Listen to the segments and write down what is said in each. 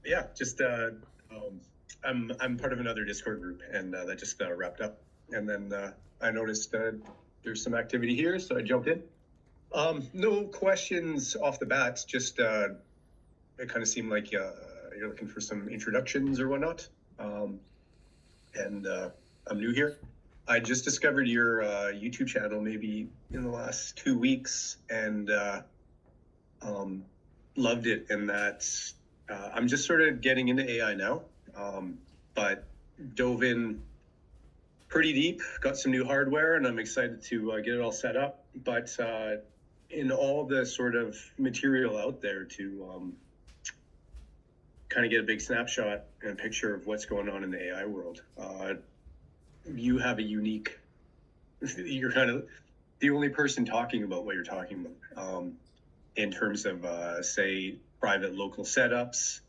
Yeah, just I'm part of another Discord group, and that just wrapped up. And then I noticed there's some activity here, so I jumped in. No questions off the bat. Just it kind of seemed like you're looking for some introductions or whatnot. And I'm new here. I just discovered your YouTube channel maybe in the last 2 weeks, and loved it. And that I'm just sort of getting into AI now, but dove in pretty deep, got some new hardware, and I'm excited to get it all set up. But in all the sort of material out there to kind of get a big snapshot and a picture of what's going on in the AI world, you have a unique, you're kind of the only person talking about what you're talking about, in terms of say private local setups,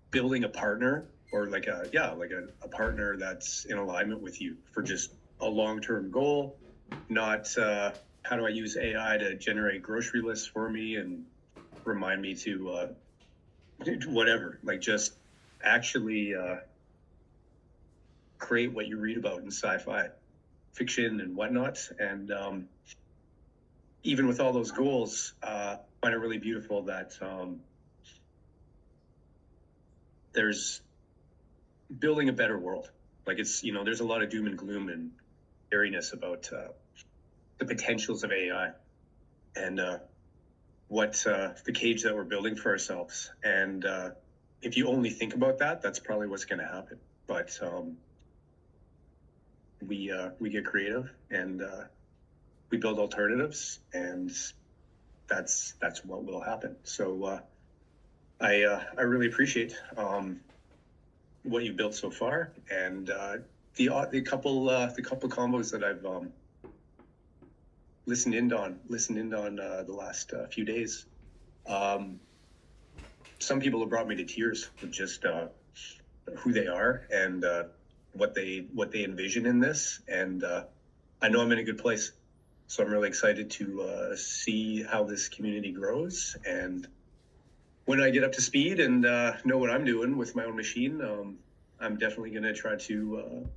building a partner, or like a partner that's in alignment with you for just a long-term goal, not how do I use AI to generate grocery lists for me and remind me to whatever, like just actually create what you read about in sci-fi fiction and whatnot. And even with all those goals, I find it really beautiful that there's building a better world. Like it's, there's a lot of doom and gloom and airiness about the potentials of AI and what the cage that we're building for ourselves. And if you only think about that, that's probably what's going to happen. But we get creative, and we build alternatives, and that's what will happen. So I really appreciate what you built so far, and the couple combos that I've listened in on the last few days. Some people have brought me to tears with just who they are and what they envision in this, and I know I'm in a good place. So I'm really excited to see how this community grows, and when I get up to speed and know what I'm doing with my own machine, I'm definitely going to try to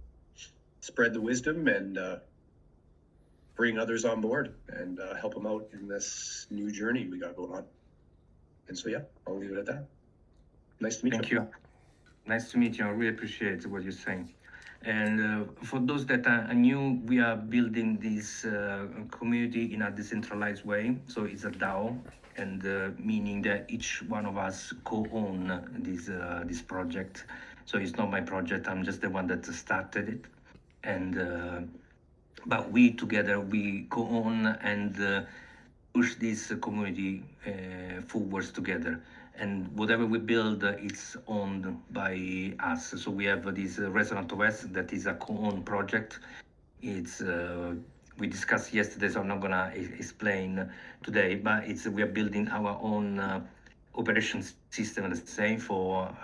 spread the wisdom and bring others on board and help them out in this new journey we got going on. And so, yeah, I'll leave it at that. Nice to meet you. Thank you. Nice to meet you. I really appreciate what you're saying. And for those that are new, we are building this community in a decentralized way. So it's a DAO, and meaning that each one of us co-own this project. So it's not my project. I'm just the one that started it. And but we together, we co-own and push this community forwards together. And whatever we build, it's owned by us. So we have this ResonantOS that is a co-owned project. It's we discussed yesterday, so I'm not gonna explain today. But we are building our own operation system, let's say, for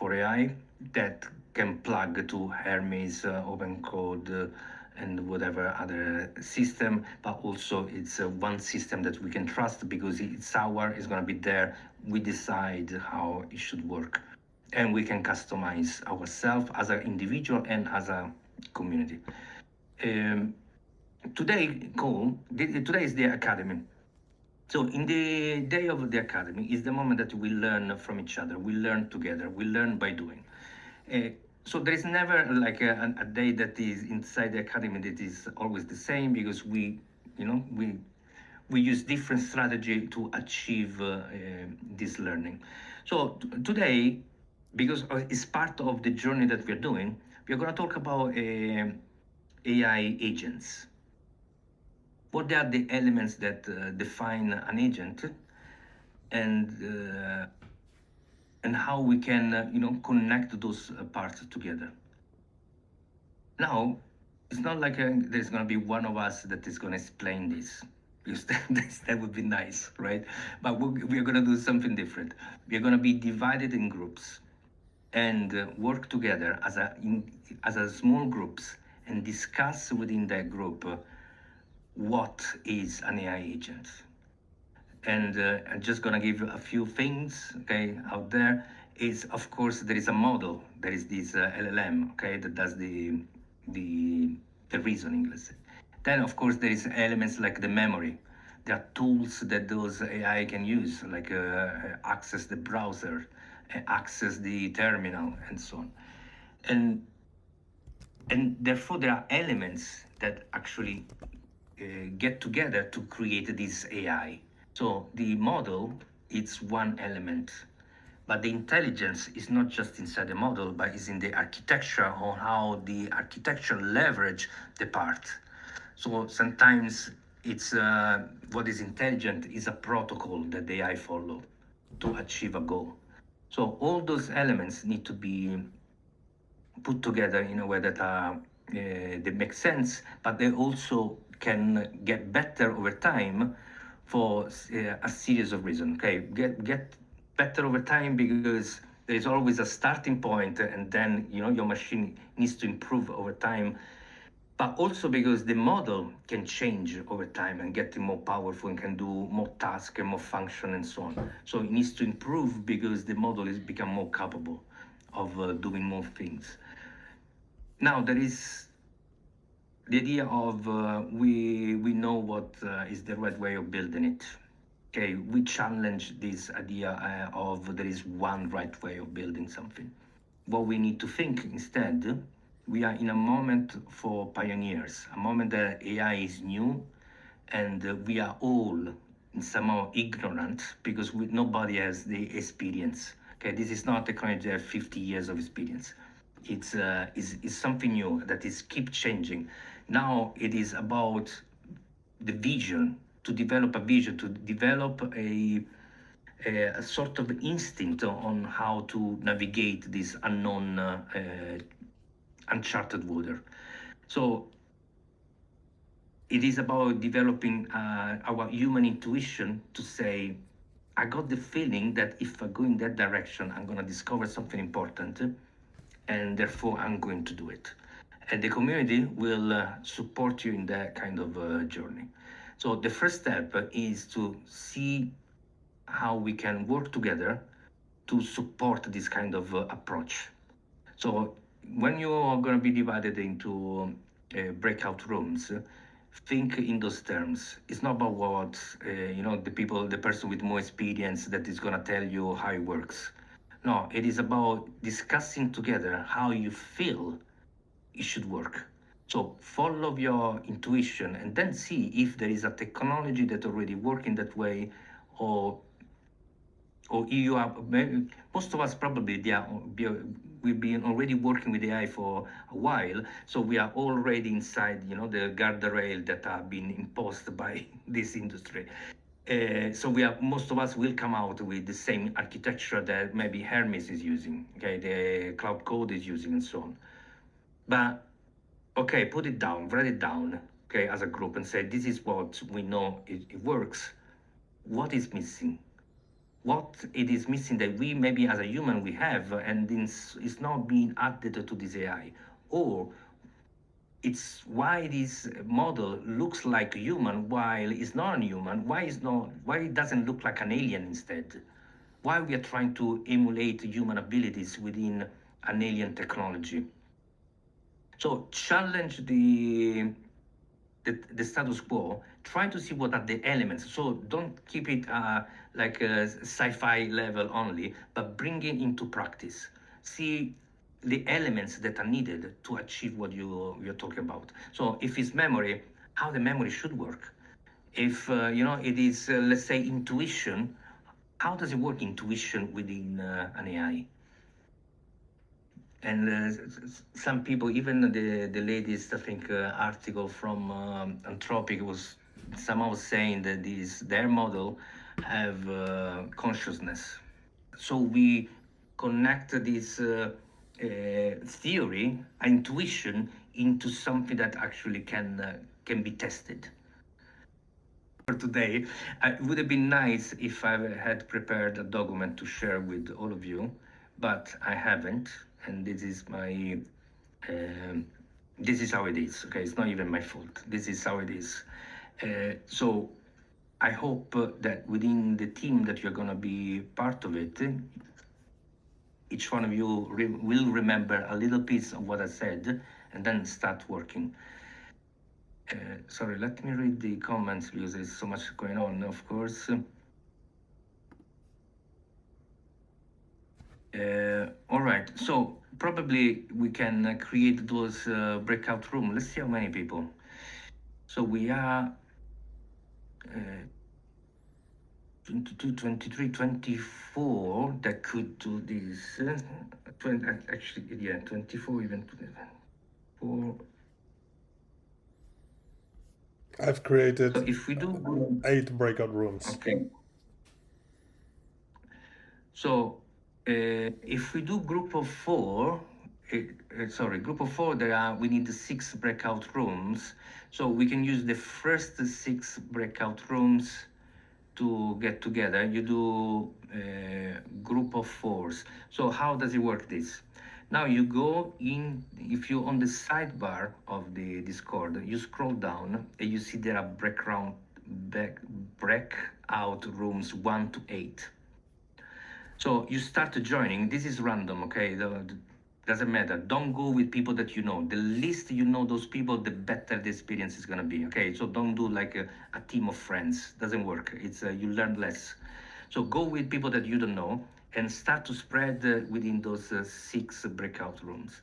AI that can plug to Hermes, OpenCode, and whatever other system, but also it's one system that we can trust because it's going to be there. We decide how it should work, and we can customize ourselves as an individual and as a community. Today is the academy. So in the day of the academy is the moment that we learn from each other. We learn together. We learn by doing. So there is never like a day that is inside the academy that is always the same, because we use different strategy to achieve this learning. So today, because it's part of the journey that we're doing, we're going to talk about AI agents. What are the elements that define an agent, and how we can connect those parts together. Now, it's not like there's going to be one of us that is going to explain this, because that would be nice, right? But we're going to do something different. We're going to be divided in groups and work together as a small groups and discuss within that group what is an AI agent. And I'm just gonna give you a few things, okay, out there. Is of course there is a model, there is this LLM, okay, that does the reasoning, let's say. Then of course there is elements like the memory. There are tools that those AI can use, like access the browser, access the terminal, and so on. And therefore there are elements that actually get together to create this AI. So the model, it's one element, but the intelligence is not just inside the model, but is in the architecture, on how the architecture leverage the part. So sometimes it's what is intelligent is a protocol that the AI follow to achieve a goal. So all those elements need to be put together in a way that they make sense, but they also can get better over time for a series of reasons. Okay, get better over time because there is always a starting point, and then your machine needs to improve over time. But also because the model can change over time and get more powerful and can do more tasks and more function and so on. So it needs to improve because the model is become more capable of doing more things. Now there is the idea of we know what is the right way of building it. Okay, we challenge this idea of there is one right way of building something. What we need to think instead, we are in a moment for pioneers, a moment that AI is new, and we are all somehow ignorant because nobody has the experience. Okay, this is not technology that has 50 years of experience. It's is something new that is keep changing. Now it is about the vision, to develop a vision, to develop a sort of instinct on how to navigate this unknown, uncharted water. So it is about developing our human intuition to say, I got the feeling that if I go in that direction, I'm going to discover something important, and therefore I'm going to do it. And the community will support you in that kind of journey. So the first step is to see how we can work together to support this kind of approach. So when you are going to be divided into breakout rooms, think in those terms. It's not about what the person with more experience that is going to tell you how it works. No, it is about discussing together how you feel it should work. So follow your intuition and then see if there is a technology that already works in that way, or you are most of us probably we've been already working with AI for a while, so we are already inside the guardrail that are being imposed by this industry. So most of us will come out with the same architecture that maybe Hermes is using, okay, the Code is using, and so on. But okay, put it down, write it down, okay, as a group, and say this is what we know it works. What is missing? What it is missing that we maybe as a human we have, and it's not being added to this AI, or it's why this model looks like a human while it's not a human. Why it doesn't look like an alien instead? Why we are trying to emulate human abilities within an alien technology? So challenge the status quo, try to see what are the elements. So don't keep it like a sci-fi level only, but bring it into practice. See the elements that are needed to achieve what you're talking about. So if it's memory, how the memory should work. If it is, let's say, intuition, how does it work, intuition within an AI? And some people, even the latest, I think, article from Anthropic was somehow saying that their model have consciousness. So we connect this theory, intuition, into something that actually can be tested. For today, it would have been nice if I had prepared a document to share with all of you, but I haven't, and this is my this is how it is. Okay, it's not even my fault. This is how it is. So I hope that within the team that you're going to be part of it, each one of you will remember a little piece of what I said and then start working. Sorry, let me read the comments because there's so much going on, of course. All right, so probably we can create those breakout room. Let's see how many people. So we are 22, 23, 24 that could do this. 20, actually, yeah, 24 even. 4. I've created So if we do 8 breakout rooms. Okay. So if we do group of 4, group of 4, we need 6 breakout rooms. So we can use the first 6 breakout rooms to get together. You do group of 4s. So how does it work this? Now you go in, if you're on the sidebar of the Discord, you scroll down and you see there are breakout rooms 1 to 8. So you start joining. This is random, okay? Doesn't matter. Don't go with people that you know. The least you know those people, the better the experience is gonna be, okay? So don't do like a team of friends. Doesn't work. It's you learn less. So go with people that you don't know and start to spread within those 6 breakout rooms.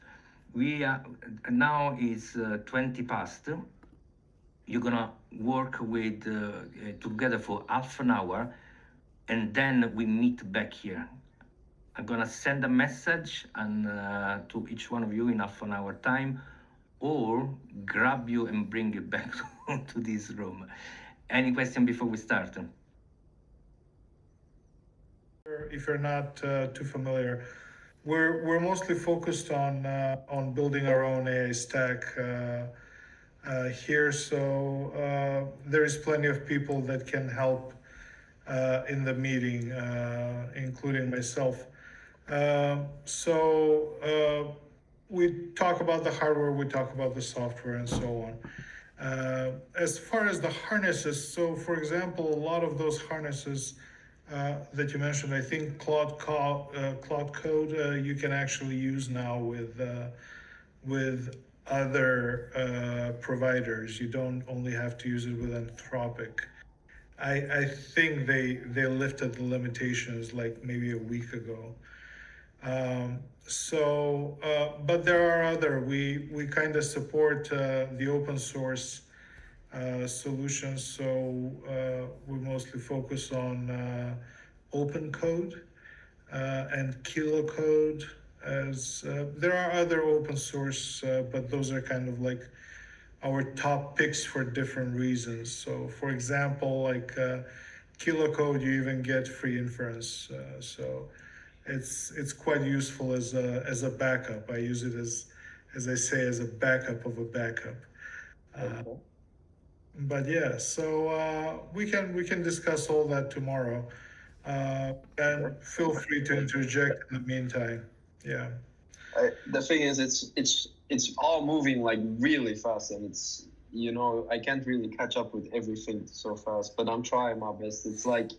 We are now is 20 past. You're gonna work with together for half an hour, and then we meet back here. I'm gonna send a message and to each one of you in half an hour time, or grab you and bring you back to this room. Any question before we start? If you're not too familiar, we're mostly focused on building our own AI stack here. So there is plenty of people that can help in the meeting, including myself. So we talk about the hardware, we talk about the software, and so on. As far as the harnesses, so for example, a lot of those harnesses that you mentioned, I think Claude Code you can actually use now with other providers. You don't only have to use it with Anthropic. I think they lifted the limitations like maybe a week ago. But there are other, we kind of support the open source solutions. So we mostly focus on open code and kilocode. As there are other open source, but those are kind of like our top picks for different reasons. So for example, like kilocode, you even get free inference. So it's quite useful as a backup. I use it as I say, as a backup of a backup. But yeah, so we can discuss all that tomorrow. And feel free to interject in the meantime. Yeah. The thing is, it's all moving like really fast, and it's, you know, I can't really catch up with everything so fast, but I'm trying my best. It's like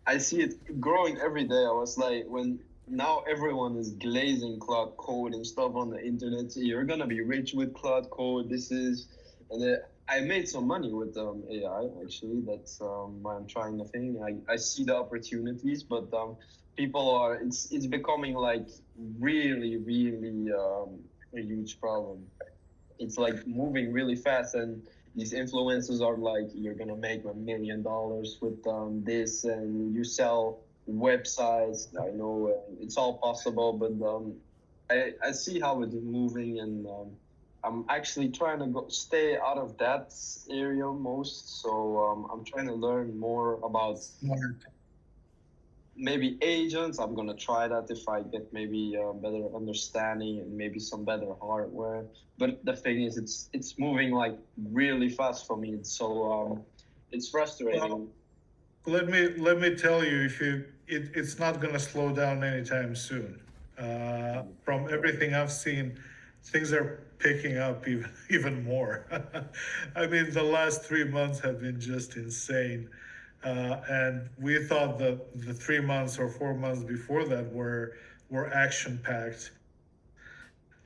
I see it growing every day. I was like, when now everyone is glazing Claude Code and stuff on the internet. So you're gonna be rich with Claude Code. And I made some money with AI actually. That's why I'm trying the thing. I see the opportunities, but people are, it's becoming like really a huge problem. It's like moving really fast, and these influencers are like, you're gonna make $1 million with this, and you sell websites. I know it's all possible, but I see how it's moving, and I'm actually trying to stay out of that area most. So I'm trying to learn more about maybe agents. I'm gonna try that if I get maybe a better understanding and maybe some better hardware. But the thing is, it's moving like really fast for me. So it's frustrating. Well, let me tell you, it's not gonna slow down anytime soon. From everything I've seen, things are picking up even more. I mean, the last 3 months have been just insane. And we thought that the 3 months or 4 months before that were action packed.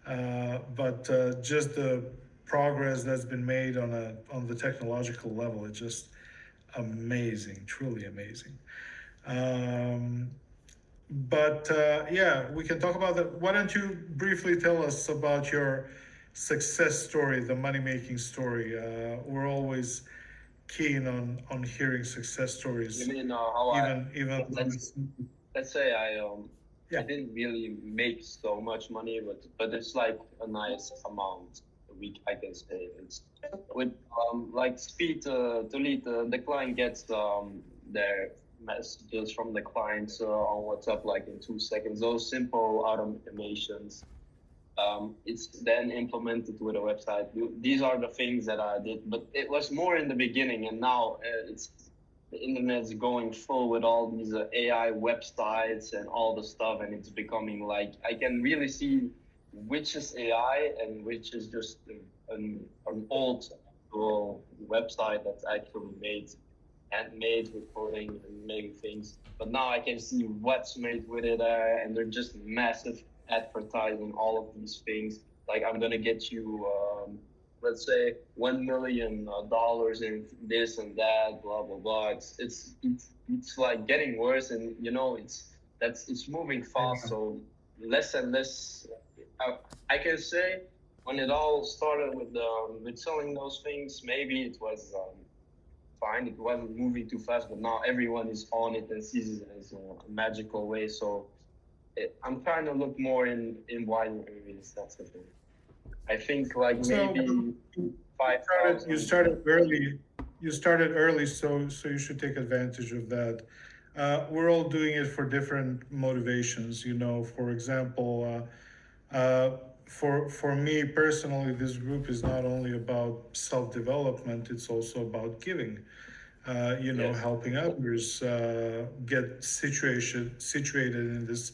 But just the progress that's been made on the technological level, it's just amazing, truly amazing. But yeah, we can talk about that. Why don't you briefly tell us about your success story, the money-making story? We're always keen on hearing success stories. You mean how even let's say Yeah. I didn't really make so much money, but it's like a nice amount a week, I can say. It's with like speed to lead the client gets their messages from the clients on WhatsApp like in 2 seconds. Those simple automations. It's then implemented with a website. These are the things that I did, but it was more in the beginning, and now the internet's going full with all these AI websites and all the stuff, and it's becoming like I can really see which is AI and which is just an old school website that's actually handmade with coding and making things. But now I can see what's made with it, and they're just massive advertising all of these things. Like I'm gonna get you, let's say, $1 million in this and that, blah blah blah. It's like getting worse, and you know it's moving fast. So less and less. I can say when it all started with selling those things, maybe it was. Fine, it wasn't moving too fast, but now everyone is on it and sees it as a magical way. So I'm trying to look more in wider areas. That's the thing. I think like maybe 5,000. You started early. You started early, so you should take advantage of that. We're all doing it for different motivations. You know, for example, for me personally, this group is not only about self-development; it's also about giving. You know, Yes. helping others get situated in this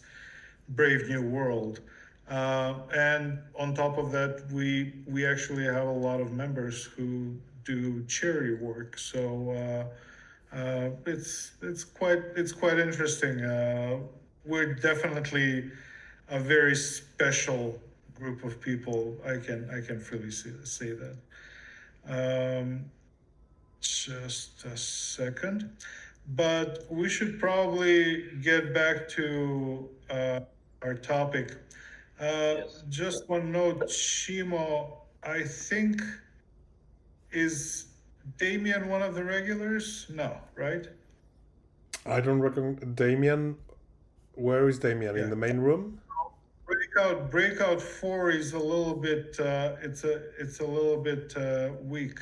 brave new world. And on top of that, we actually have a lot of members who do charity work. So it's quite interesting. We're definitely a very special group of people. I can freely say that. Just a second. But we should probably get back to our topic. Yes. Just one note, Shimo, I think, is Damien one of the regulars? No, right? I don't reckon Damien. Where is Damien? Yeah. In the main room? Breakout 4 is a little bit it's a little bit weak.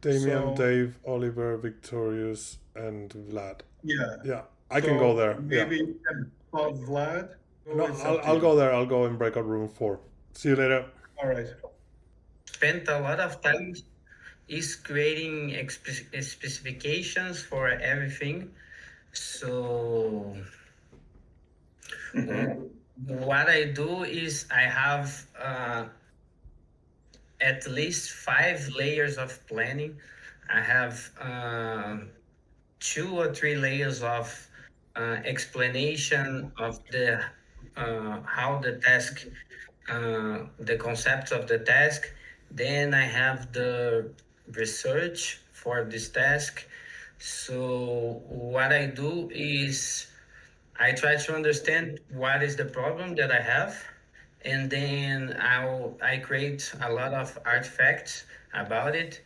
Damien, So- Dave, Oliver, Victorious, and Vlad. Yeah. Yeah, I can go there. Maybe Yeah. you can call Vlad. No, I'll go there. I'll go in breakout room 4. See you later. All right. Spent a lot of time is creating specifications for everything. So what I do is I have at least 5 layers of planning. I have 2 or 3 layers of explanation of the how the task, the concepts of the task. Then I have the research for this task. So what I do is I try to understand what is the problem that I have, and then I create a lot of artifacts about it,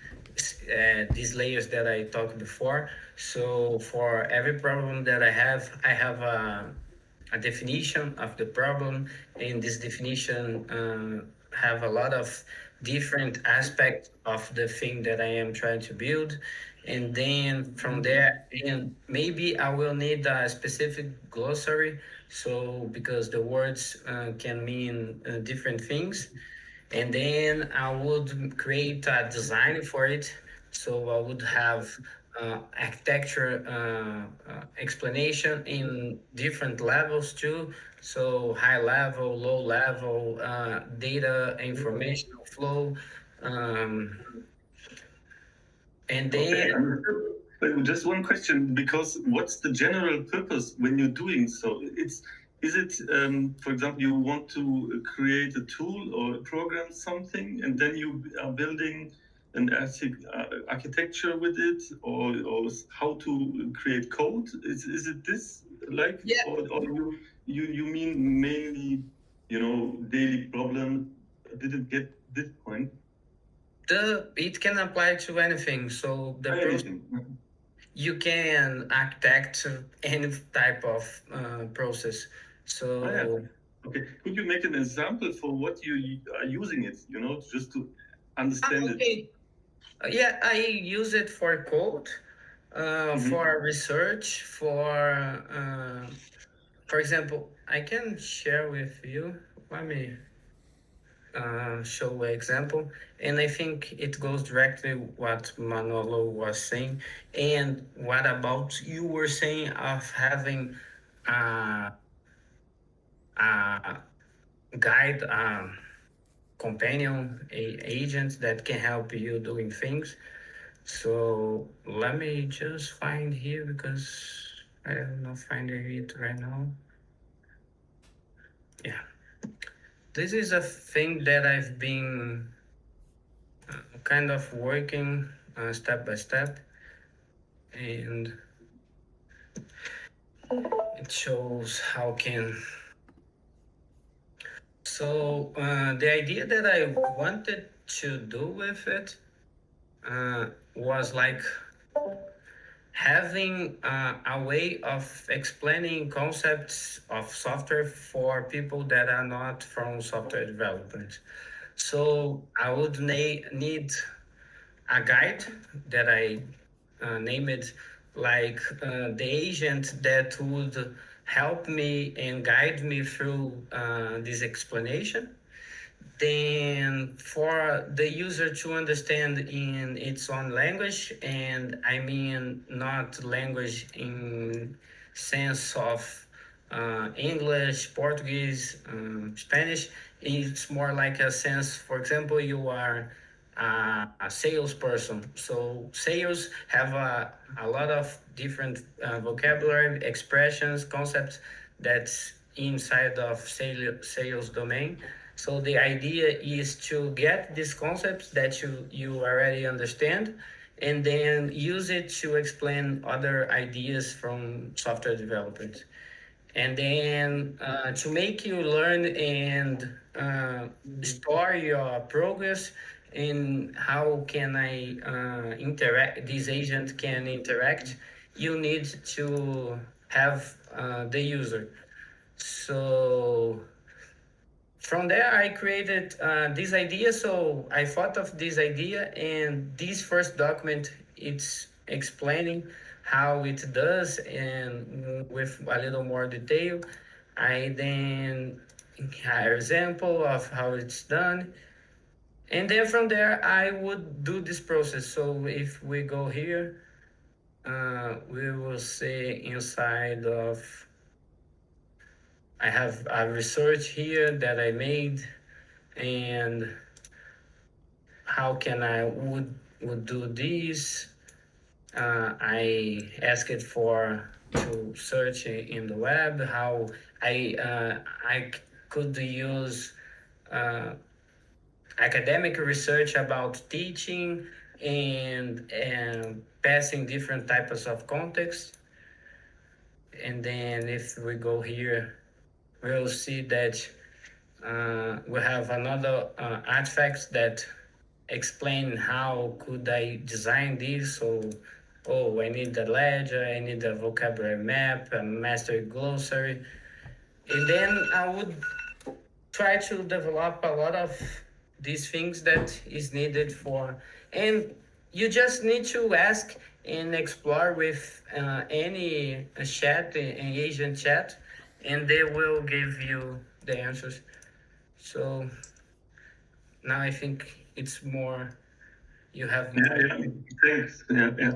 these layers that I talked before. So for every problem that I have a definition of the problem, and this definition have a lot of different aspects of the thing that I am trying to build. And then from there, and maybe I will need a specific glossary, so because the words can mean different things. And then I would create a design for it. So I would have architecture explanation in different levels too. So high level, low level, data information flow. And then Just one question, because what's the general purpose when you're doing so? Is it, for example, you want to create a tool or program something, and then you are building an architecture with it, or how to create code? Is it this, like, Yeah. or you mean mainly, daily problem? Didn't get this point. It can apply to anything. So you can architect any type of process. So Okay, could you make an example for what you are using it? Just to understand it. Yeah, I use it for code, for research, for example, I can share with you. Let me show an example, and I think it goes directly what Manolo was saying. And what about you were saying of having a guide, companion, agent that can help you doing things. So let me just find here because I am not finding it right now. Yeah, this is a thing that I've been kind of working step by step, and it shows how can. So the idea that I wanted to do with it was like having a way of explaining concepts of software for people that are not from software development. So I would need a guide that I named like the agent that would help me and guide me through this explanation. Then for the user to understand in its own language, and I mean not language in sense of English, Portuguese, Spanish. It's more like a sense, for example, you are a salesperson. So sales have a lot of different vocabulary, expressions, concepts that's inside of sales domain. So the idea is to get these concepts that you already understand and then use it to explain other ideas from software development. And then to make you learn and store your progress in how can I interact, this agent can interact, you need to have the user. So from there, I created this idea. So I thought of this idea, and this first document, it's explaining how it does, and with a little more detail. I then have an example of how it's done. And then from there, I would do this process. So if we go here, we will see inside of, I have a research here that I made, and how can I would do this. I ask it for to search in the web how I could use academic research about teaching and passing different types of context. And then if we go here, we'll see that we have another artifact that explain how could I design this. So, I need a ledger, I need a vocabulary map, a master glossary. And then I would try to develop a lot of these things that is needed for, and you just need to ask and explore with any chat, an agent chat, and they will give you the answers. So now I think it's more, you have more. Yeah, thanks. Yeah.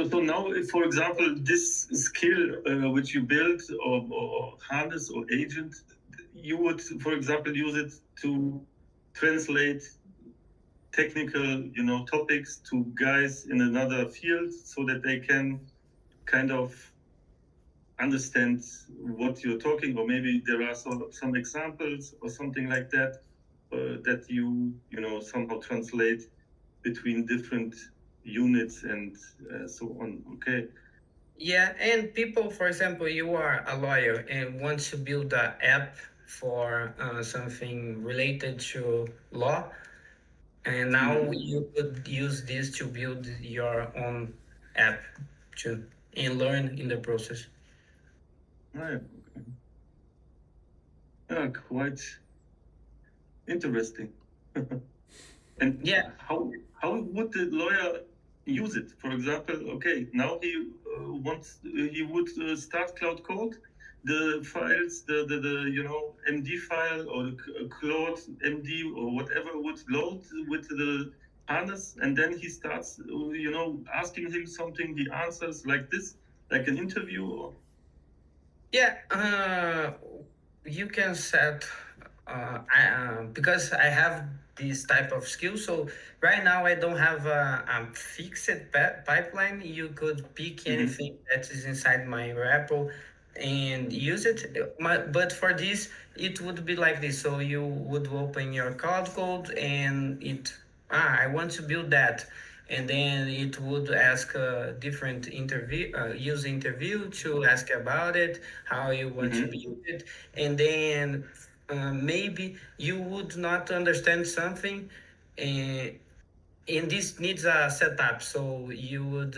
So now, if, for example, this skill which you built or harness or agent, you would, for example, use it to translate technical, topics to guys in another field so that they can kind of understand what you're talking, or maybe there are some examples or something like that that you somehow translate between different units and so on. Okay. Yeah, and people, for example, you are a lawyer and want to build an app for something related to law, and now you could use this to build your own app too and learn in the process. Right. Okay. Yeah, quite interesting. And Yeah. how would the lawyer use it? For example, okay, now he would start Cloud Code, the files, the MD file or the Claude MD or whatever would load with the harness, and then he starts asking him something. He answers like this, like an interview. Or... Yeah, you can set because I have this type of skill. So right now I don't have a fixed pipeline. You could pick anything that is inside my repo and use it. But for this, it would be like this. So you would open your Cloud Code and I want to build that. And then it would ask a different user interview to ask about it, how you want to build it, and then maybe you would not understand something, and this needs a setup. So you would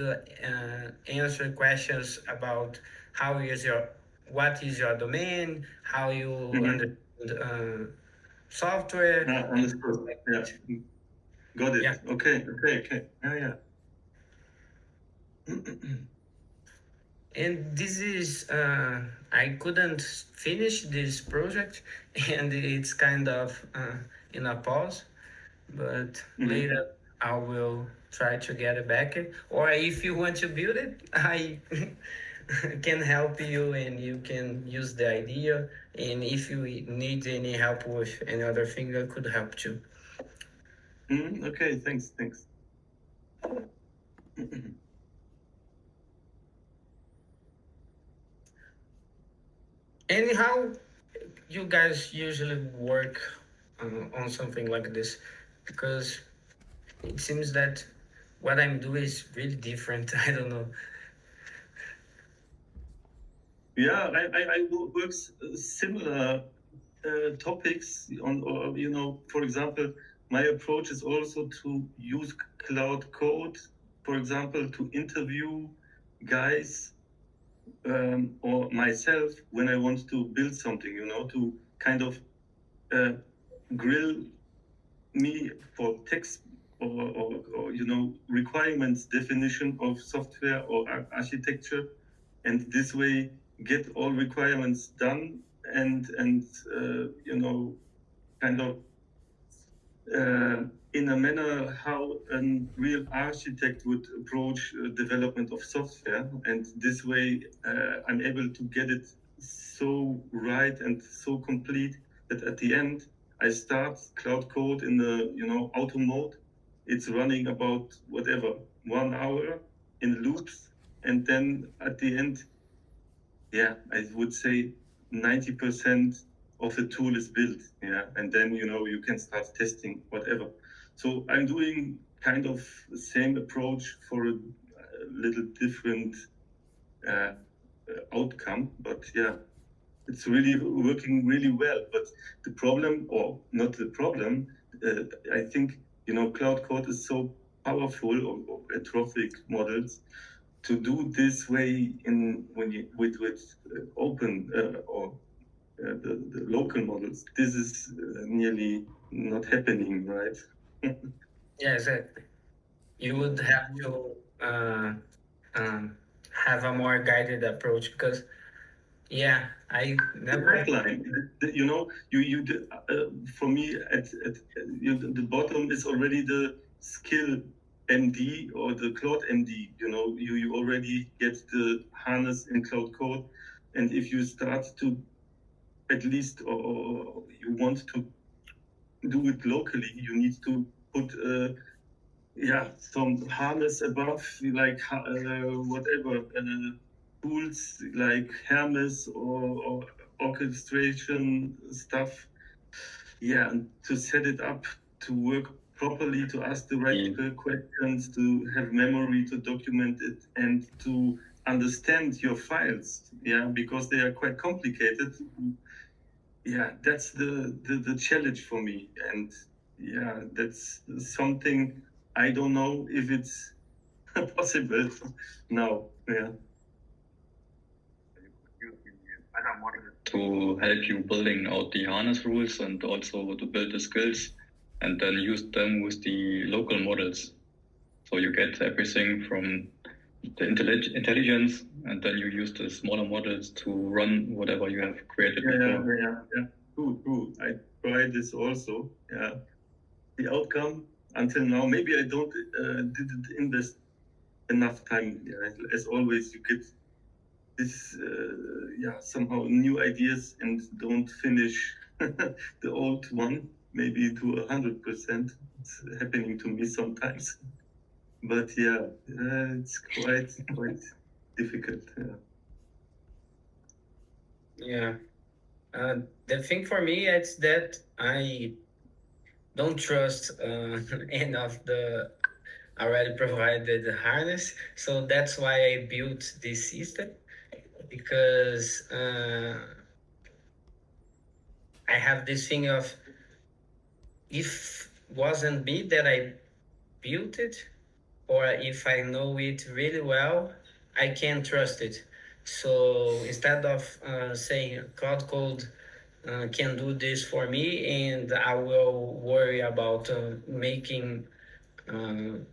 answer questions about what is your domain, how you understand software. Understood. Yeah. Got it. Yeah. Okay. Yeah. And this is I couldn't finish this project, and it's kind of in a pause, but later I will try to get it back. Or if you want to build it, I can help you and you can use the idea. And if you need any help with any other thing, I could help too. Okay, thanks. Anyhow, you guys usually work on something like this, because it seems that what I'm doing is really different. I don't know. Yeah, I work similar topics on, or, for example, my approach is also to use Cloud Code, for example, to interview guys or myself when I want to build something, to kind of grill me for text or requirements definition of software or architecture, and this way get all requirements done and kind of in a manner how a real architect would approach development of software, and this way I'm able to get it so right and so complete that at the end I start Cloud Code in the auto mode. It's running about whatever 1 hour in loops, and then at the end, I would say 90% of the tool is built, and then you can start testing whatever. So I'm doing kind of the same approach for a little different outcome, but it's really working really well. But the problem, or not the problem, I think Cloud Code is so powerful, or atrophic models, to do this way with open or the local models. This is nearly not happening, right? Yeah, exactly. You would have to have a more guided approach, because I never. Pipeline, for me at the bottom is already the skill MD or the Claude MD. You already get the harness in Cloud Code, and if you start to at least, or you want to do it locally, you need to put some harness above, like whatever tools like Hermes or orchestration stuff. Yeah, and to set it up to work properly, to ask the right questions, to have memory to document it, and to understand your files. Yeah, because they are quite complicated. Yeah, that's the challenge for me, and yeah, that's something I don't know if it's possible now. Yeah. To help you building out the harness rules and also to build the skills and then use them with the local models. So you get everything from the intelligence and then you use the smaller models to run whatever you have created before. Yeah. Cool. I tried this also. Yeah. The outcome until now, maybe I don't didn't invest enough time. Yeah, as always, you get this somehow new ideas and don't finish the old one. Maybe to 100%. It's happening to me sometimes. But yeah, it's quite difficult. Yeah. The thing for me is that I don't trust any of the already provided harness. So that's why I built this system, because I have this thing of, if wasn't me that I built it, or if I know it really well, I can trust it. So instead of saying Cloud Code can do this for me and I will worry about making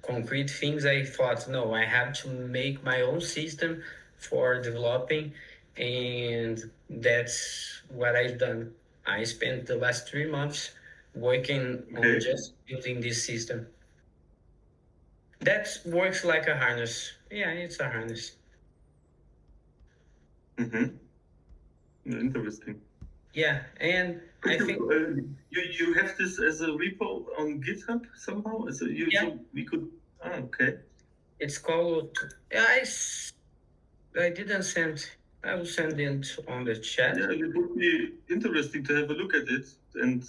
concrete things, I thought, no, I have to make my own system for developing, and that's what I've done. I spent the last 3 months working on just building this system. That works like a harness. Yeah, it's a harness. Interesting. Yeah, and I think you have this as a repo on GitHub somehow. So so we could. Okay. It's called. I didn't send. I will send it on the chat. Yeah, it would be interesting to have a look at it and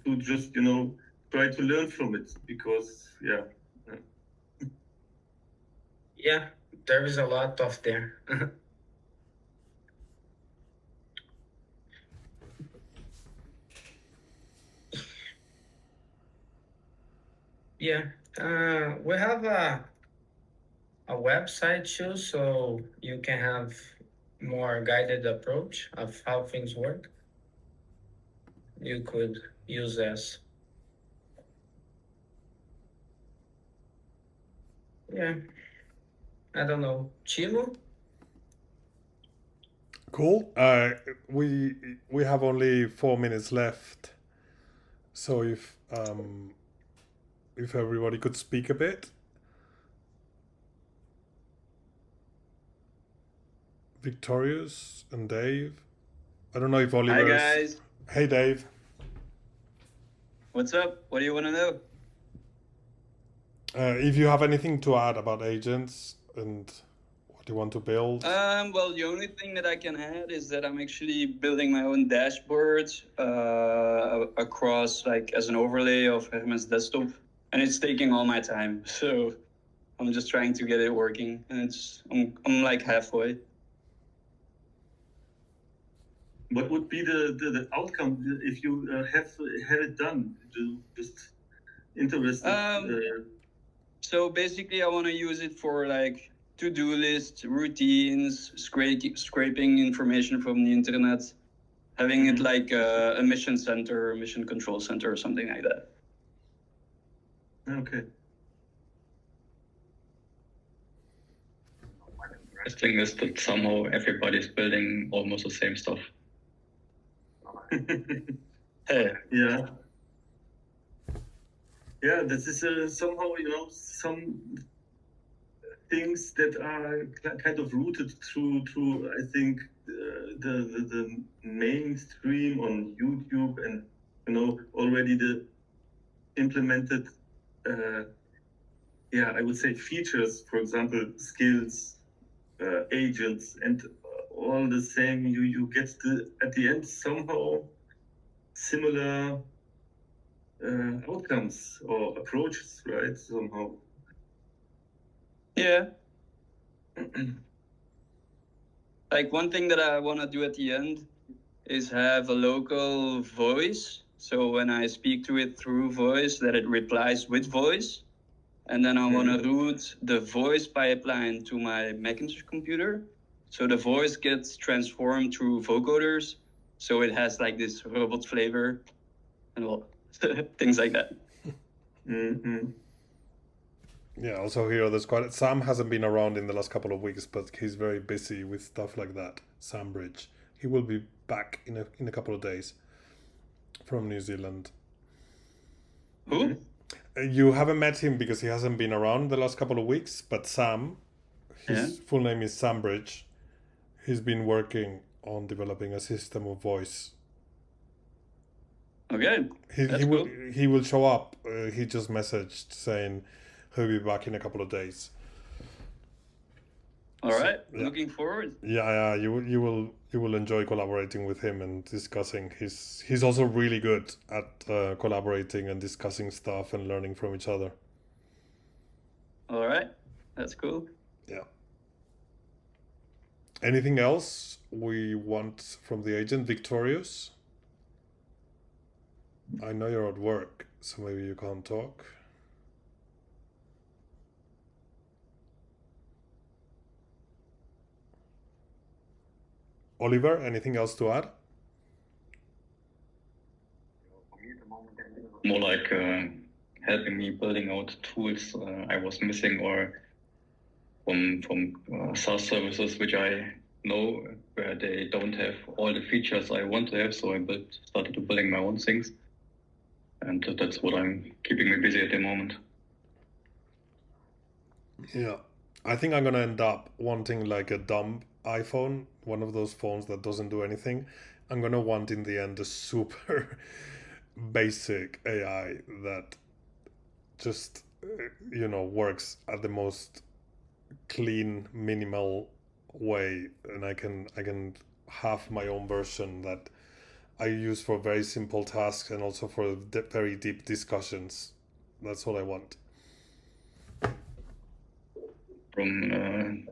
to just try to learn from it, because Yeah, there is a lot of there. Yeah, we have a website too, so you can have more guided approach of how things work. You could use this. Yeah, I don't know, Chimo. Cool. We have only 4 minutes left, so if everybody could speak a bit. Victorious and Dave. I don't know if Oliver's... Hi guys. Hey Dave. What's up? What do you want to know? If you have anything to add about agents and what you want to build. Well, the only thing that I can add is that I'm actually building my own dashboard across, like, as an overlay of Hermes desktop, and it's taking all my time. So I'm just trying to get it working, and I'm like halfway. What would be the outcome if you have it done? Just interested. So basically, I want to use it for like to-do lists, routines, scraping information from the internet, having it like a mission center, a mission control center, or something like that. Okay. The thing is that somehow everybody's building almost the same stuff. Hey. Yeah. Yeah, this is somehow, some things that are kind of rooted through I think, the mainstream on YouTube, and, already the implemented I would say features, for example, skills, agents, and all the same, you get at the end somehow similar outcomes or approaches, right? Somehow. Yeah. Like one thing that I want to do at the end is have a local voice. So when I speak to it through voice, that it replies with voice. And then I want to route the voice pipeline to my Macintosh computer. So the voice gets transformed through vocoders. So it has like this robot flavor and all things like that. Mm-hmm. Yeah, also here there's quite Sam hasn't been around in the last couple of weeks, but he's very busy with stuff like that. Sam Bridge. He will be back in a couple of days from New Zealand. Who? You haven't met him because he hasn't been around the last couple of weeks, but Sam, his full name is Sam Bridge. He's been working on developing a system of voice. Okay. He will show up. He just messaged saying he'll be back in a couple of days. All right. Looking forward. Yeah. You will enjoy collaborating with him and discussing. He's also really good at collaborating and discussing stuff and learning from each other. All right. That's cool. Yeah. Anything else we want from the agent, Victorious? I know you're at work, so maybe you can't talk. Oliver, anything else to add? More like helping me building out tools I was missing, or from SaaS services which I know where they don't have all the features I want to have. So I started to building my own things, and that's what I'm keeping me busy at the moment. Yeah, I think I'm gonna end up wanting like a dumb iPhone, one of those phones that doesn't do anything. I'm gonna want in the end a super basic AI that just works at the most clean, minimal way, and I can have my own version that I use for very simple tasks and also for very deep discussions. That's all I want. From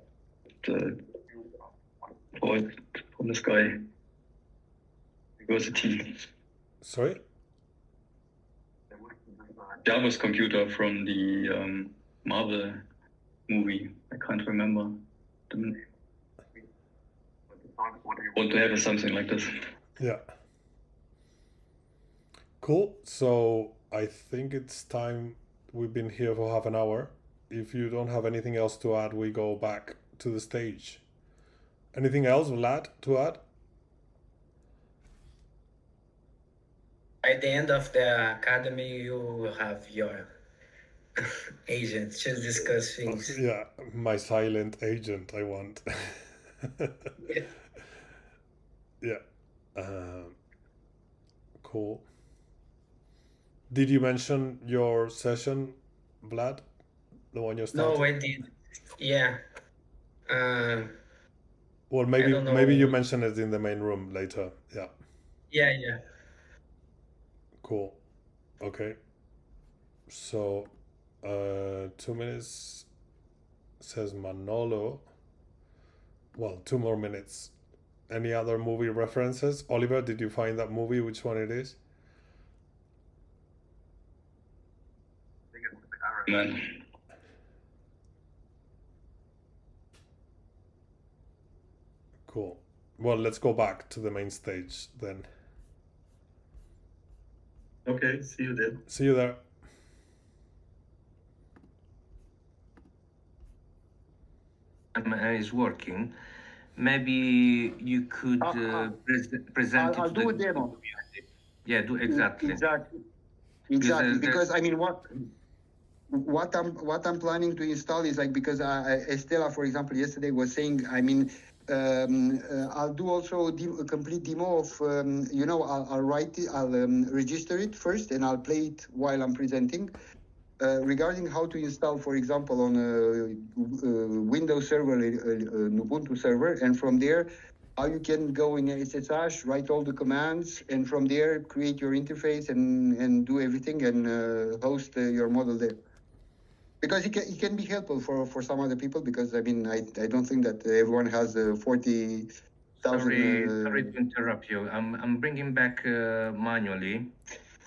this guy, University. Sorry? Jarvis computer from the Marvel movie. I can't remember. Want to have something like this. Yeah. Cool. So I think it's time. We've been here for half an hour. If you don't have anything else to add, we go back to the stage. Anything else, Vlad, to add? At the end of the academy, you will have your agent just discuss things. Yeah, my silent agent I want. Yeah. Cool. Did you mention your session, Vlad? The one you're starting? No, I did. Yeah. Well, maybe you mention it in the main room later. Yeah. Yeah. Cool. Okay. So, 2 minutes, says Manolo. Well, 2 more minutes. Any other movie references? Oliver, did you find that movie? Which one it is? Man. Cool. Well, let's go back to the main stage then. Okay, see you then. See you there. Is working. Maybe you could present I'll it to do the a demo. community. Yeah, do exactly. Exactly. Because I mean, what I'm planning to install is like, because Estela, for example, yesterday was saying, I mean, I'll do also a complete demo of, I'll write it, I'll register it first, and I'll play it while I'm presenting. regarding how to install, for example, on a Windows server, an Ubuntu server, and from there, how you can go in SSH, write all the commands, and from there create your interface and do everything and host your model there. Because it can be helpful for some other people, because I mean I don't think that everyone has 40,000. Sorry to interrupt you. I'm bringing back manually.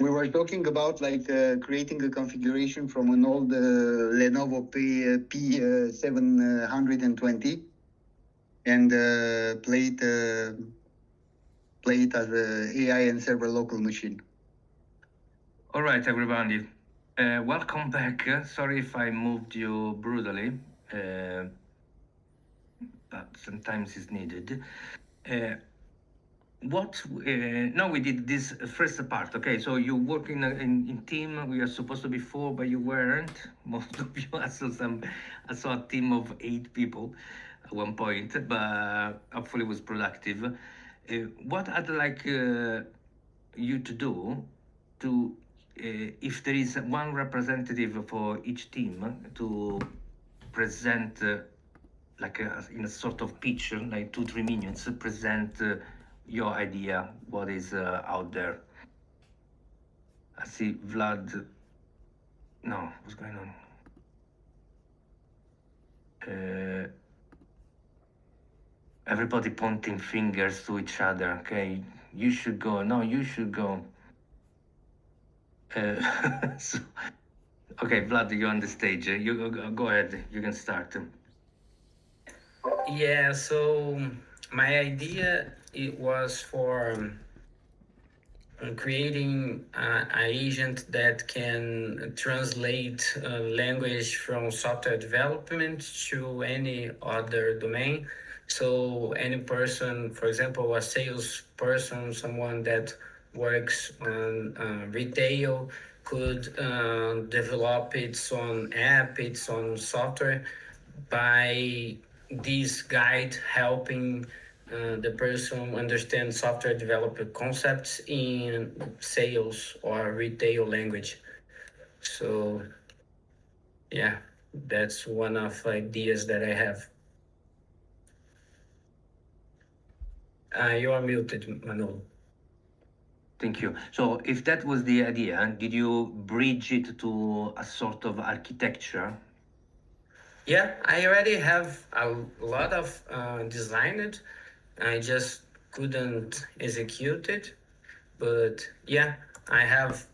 We were talking about like creating a configuration from an old Lenovo P720 and play it as a AI and server local machine. All right, everybody. Welcome back. Sorry if I moved you brutally, but sometimes it's needed. Now we did this first part. Okay, so you work in team. We are supposed to be 4, but you weren't. Most of you. I saw a team of 8 people at one point, but hopefully it was productive. What I'd like you to do to if there is one representative for each team to present like in a sort of pitch, like 2-3 minutes, present your idea, what is out there. I see Vlad. No, what's going on? Everybody pointing fingers to each other. Okay, you should go. No, you should go. So, okay, Vlad, you're on the stage. You go ahead. You can start. Yeah, so my idea it was for creating an agent that can translate language from software development to any other domain. So any person, for example, a salesperson, someone that works on retail, could develop its own app, its own software by this guide helping the person understand software development concepts in sales or retail language. So yeah, that's one of ideas that I have. You are muted, Manolo. Thank you. So if that was the idea, did you bridge it to a sort of architecture? Yeah, I already have a lot of designed. I just couldn't execute it. But yeah, I have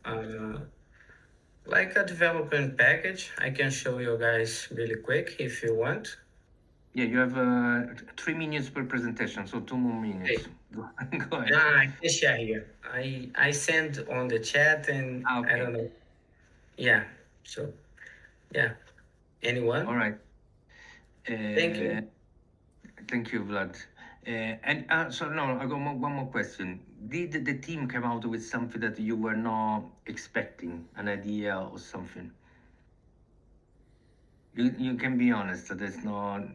like a development package. I can show you guys really quick if you want. Yeah, you have 3 minutes per presentation, so 2 more minutes. Hey. Go ahead. I can share here. I send on the chat and okay. I don't know. Yeah, so yeah. Anyone? All right. Thank you. Thank you, Vlad. So no, I got one more question. Did the team come out with something that you were not expecting, an idea or something? You can be honest. There's no.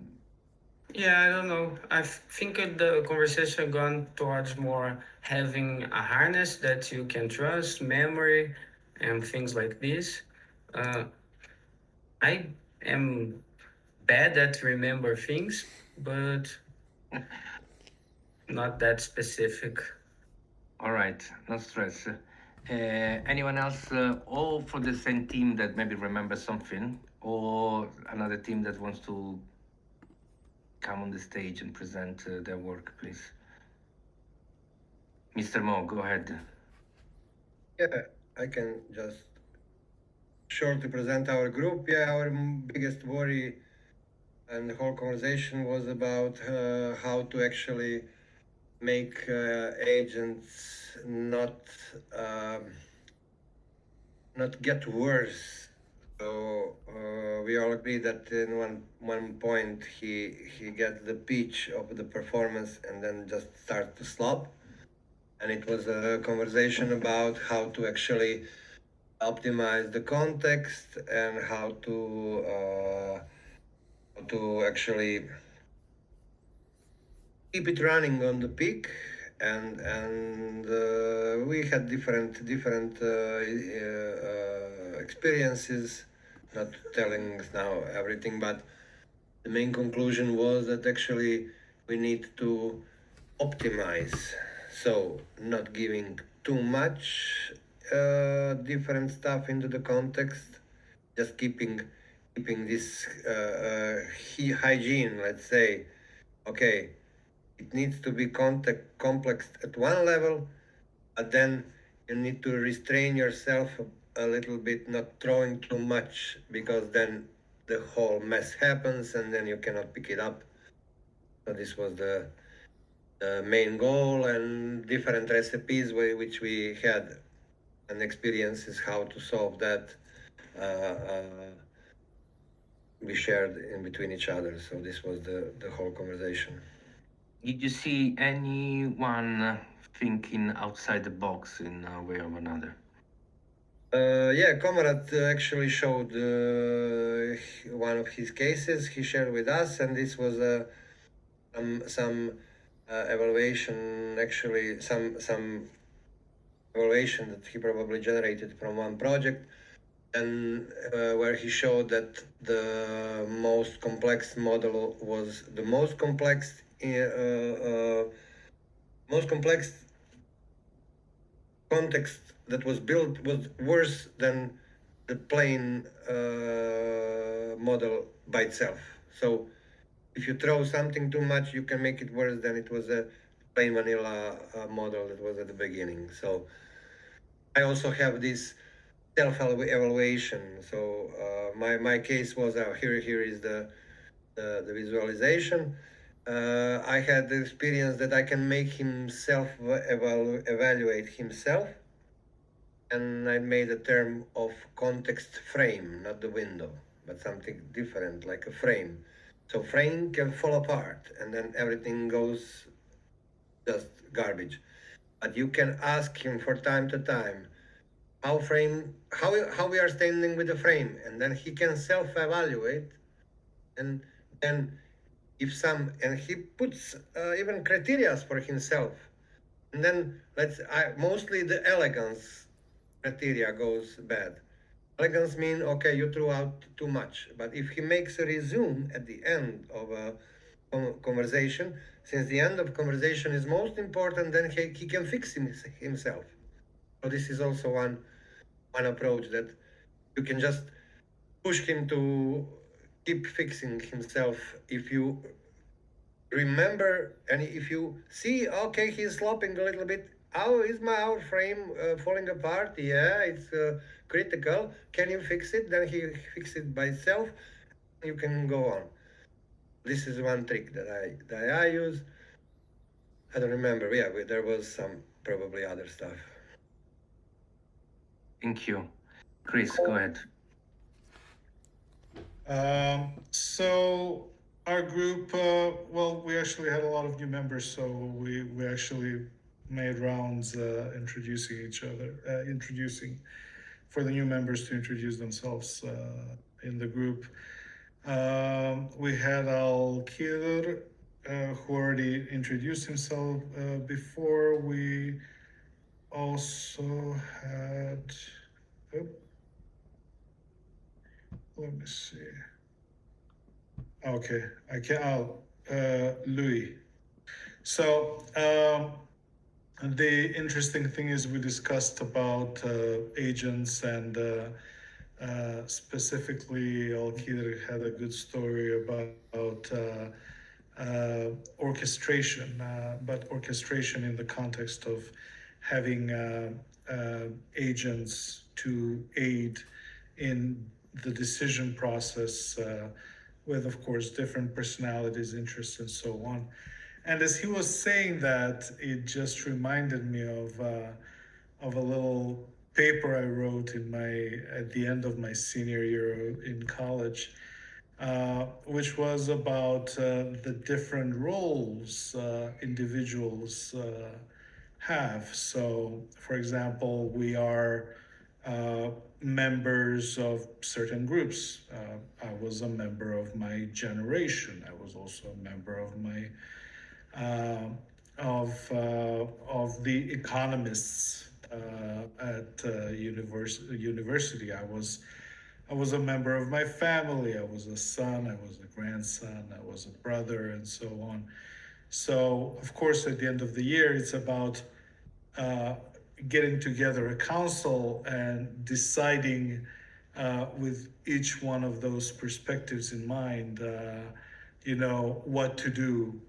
Yeah, I don't know. I think the conversation gone towards more having a harness that you can trust, memory, and things like this. I am bad at remember things, but not that specific. All right, no stress. Anyone else, or for the same team that maybe remembers something, or another team that wants to come on the stage and present their work, please? Mr. Mo, go ahead. Yeah, I can just shortly present our group. Yeah, our biggest worry and the whole conversation was about how to actually make agents not get worse. So we all agree that in one point he gets the pitch of the performance and then just starts to slop. And it was a conversation about how to actually optimize the context and how to actually keep it running on the peak. And we had different experiences. not telling us now everything, but the main conclusion was that actually we need to optimize. So not giving too much different stuff into the context, just keeping this hygiene, let's say. Okay, it needs to be complex at one level, but then you need to restrain yourself a little bit, not throwing too much, because then the whole mess happens and then you cannot pick it up. So this was the main goal, and different recipes which we had and experiences how to solve that we shared in between each other. So this was the whole conversation. Did you see anyone thinking outside the box in a way or another? Yeah, Comrade actually showed one of his cases he shared with us, and this was some evaluation, actually some evaluation that he probably generated from one project, and where he showed that the most complex model was the most complex context that was built was worse than the plain model by itself. So if you throw something too much, you can make it worse than it was a plain vanilla model that was at the beginning. So I also have this self-evaluation. So my case was here is the visualization. I had the experience that I can make himself evaluate himself, and I made a term of context frame, not the window, but something different, like a frame. So frame can fall apart, and then everything goes just garbage. But you can ask him for time to time how we are standing with the frame, and then he can self-evaluate, and then and he puts even criteria for himself, and then mostly the elegance criteria goes bad. Elegance mean okay, you threw out too much, but if he makes a resume at the end of a conversation, since the end of conversation is most important, then he can fix himself. So this is also one approach, that you can just push him to keep fixing himself. If you remember, and if you see, okay, he's slopping a little bit, how is our frame falling apart? Yeah, it's critical. Can you fix it? Then he fix it by itself. You can go on. This is one trick that I use. I don't remember. Yeah, there was some probably other stuff. Thank you. Chris, go ahead. So our group, well, we actually had a lot of new members, so we actually made rounds introducing each other, for the new members to introduce themselves in the group. We had Al-Kir, who already introduced himself before. We also had, let me see. Okay, I can. Louis. So the interesting thing is we discussed about agents, and specifically Al-Kidr had a good story about orchestration, but orchestration in the context of having agents to aid in the decision process, with, of course, different personalities, interests, and so on. And as he was saying that, it just reminded me of a little paper I wrote at the end of my senior year in college, which was about the different roles individuals have. So, for example, we are members of certain groups. I was a member of my generation. I was also a member of my of the economists at university. I was I was a member of my family. I was a son, I was a grandson, I was a brother, and so on. So, of course, at the end of the year, it's about getting together a council and deciding with each one of those perspectives in mind, what to do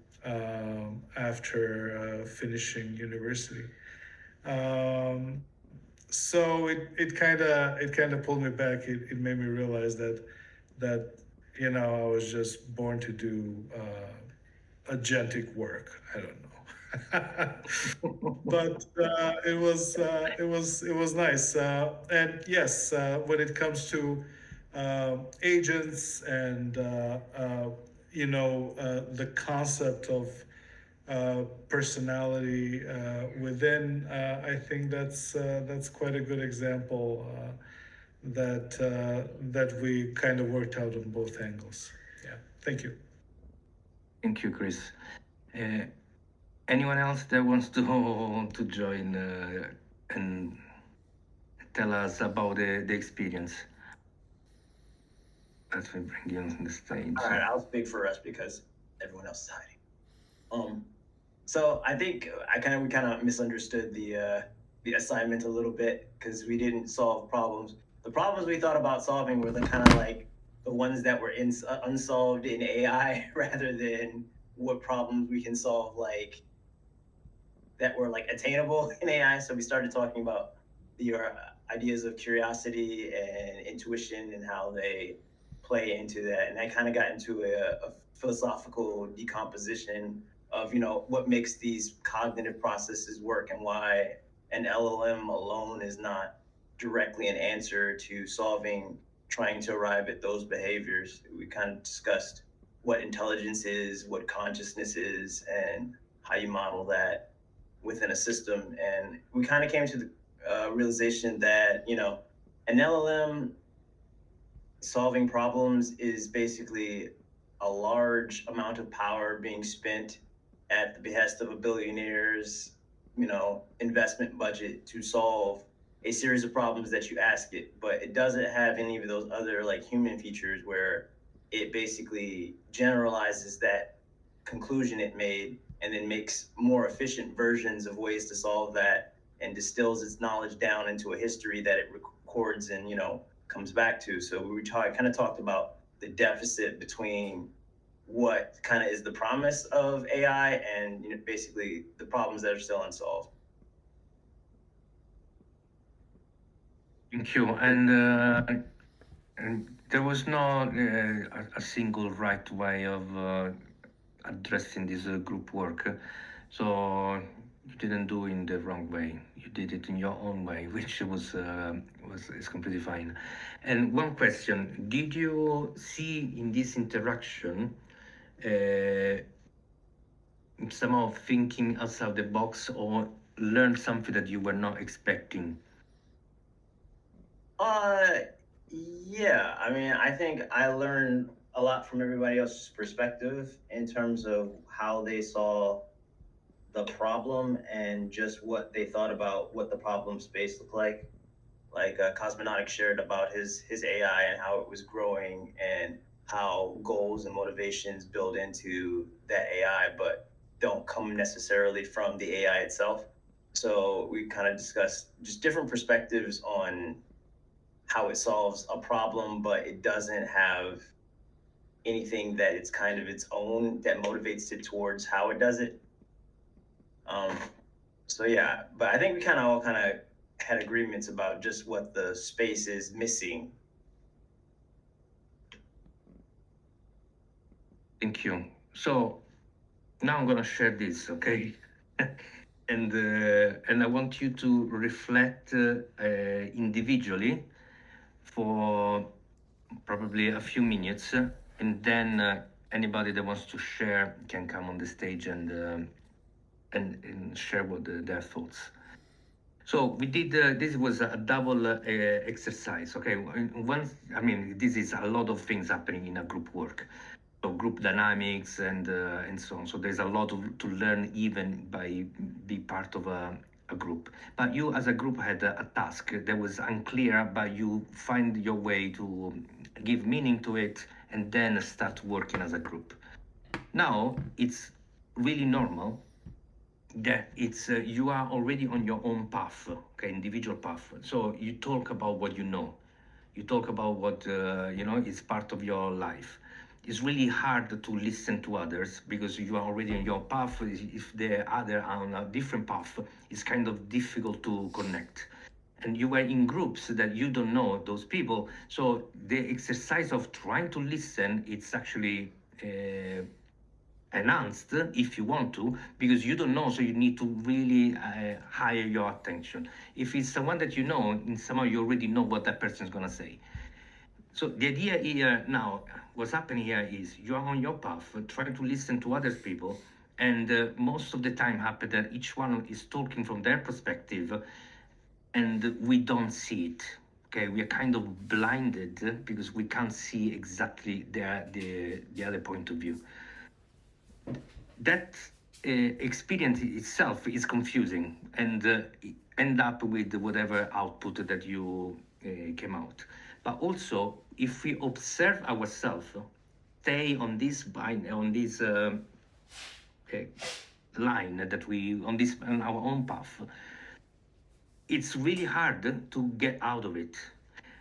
after finishing university. So it kind of pulled me back. It made me realize that I was just born to do agentic work. I don't know. But it was nice. And yes, when it comes to agents and the concept of personality within, I think that's quite a good example that we kind of worked out on both angles. Yeah, thank you. Thank you, Chris. Anyone else that wants to join and tell us about the experience? Let me bring you on the stage. All right, I'll speak for us because everyone else is hiding. So I think we kind of misunderstood the assignment a little bit because we didn't solve problems. The problems we thought about solving were the kind of like the ones that were unsolved in AI rather than what problems we can solve like that were like attainable in AI. So we started talking about the ideas of curiosity and intuition and how they play into that. And I kind of got into a philosophical decomposition of, what makes these cognitive processes work and why an LLM alone is not directly an answer to trying to arrive at those behaviors. We kind of discussed what intelligence is, what consciousness is, and how you model that within a system. And we kind of came to the realization that, an LLM solving problems is basically a large amount of power being spent at the behest of a billionaire's, investment budget to solve a series of problems that you ask it, but it doesn't have any of those other like human features where it basically generalizes that conclusion it made and then makes more efficient versions of ways to solve that and distills its knowledge down into a history that it records and, comes back to. So we kind of talked about the deficit between what kind of is the promise of AI and basically the problems that are still unsolved. Thank you. And there was not a single right way of addressing this group work. So you didn't do it in the wrong way. You did it in your own way, which is completely fine. And one question: did you see in this interaction somehow thinking outside the box or learn something that you were not expecting? Yeah. I mean, I think I learned a lot from everybody else's perspective in terms of how they saw the problem and just what they thought about what the problem space looked like. Like Cosmonautic shared about his AI and how it was growing and how goals and motivations build into that AI, but don't come necessarily from the AI itself. So we kind of discussed just different perspectives on how it solves a problem, but it doesn't have anything that it's kind of its own that motivates it towards how it does it. So yeah, but I think we all had agreements about just what the space is missing. Thank you. So now I'm gonna share this, okay? And I want you to reflect individually for probably a few minutes, and then anybody that wants to share can come on the stage and share their thoughts. So we did. This was a double exercise. Okay, this is a lot of things happening in a group work. So group dynamics and so on. So there's a lot to learn even by being part of a a group. But you as a group had a task that was unclear, but you find your way to give meaning to it and then start working as a group. Now it's really normal that it's you are already on your own path, okay, individual path. So you talk about what you know, you talk about what you know is part of your life. It's really hard to listen to others because you are already on your path. If the other are on a different path, it's kind of difficult to connect. And you were in groups that you don't know those people, so the exercise of trying to listen, it's actually enhanced if you want to, because you don't know, so you need to really hire your attention. If it's someone that you know, in somehow you already know what that person is going to say. So the idea here now, what's happening here is you are on your path, trying to listen to other people, and most of the time happen that each one is talking from their perspective, and we don't see it. Okay, we are kind of blinded because we can't see exactly the other point of view. That experience itself is confusing and end up with whatever output that you came out. But also, if we observe ourselves, stay on this line that we on our own path, it's really hard to get out of it.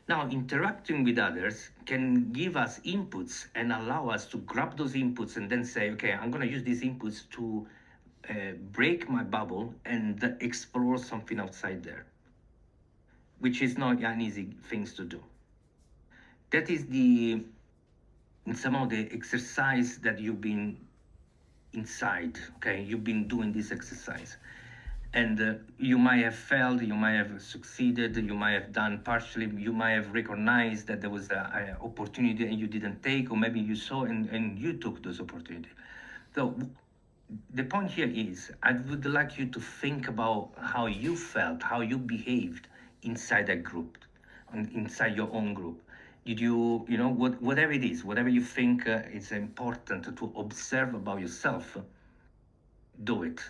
Now, interacting with others can give us inputs and allow us to grab those inputs and then say, okay, I'm going to use these inputs to break my bubble and explore something outside there, which is not an easy thing to do. That is somehow the exercise that you've been inside, okay? You've been doing this exercise. And you might have failed, you might have succeeded, you might have done partially, you might have recognized that there was an opportunity and you didn't take, or maybe you saw and you took those opportunities. So the point here is, I would like you to think about how you felt, how you behaved inside a group, inside your own group. Did you, whatever it is, whatever you think is important to observe about yourself, do it.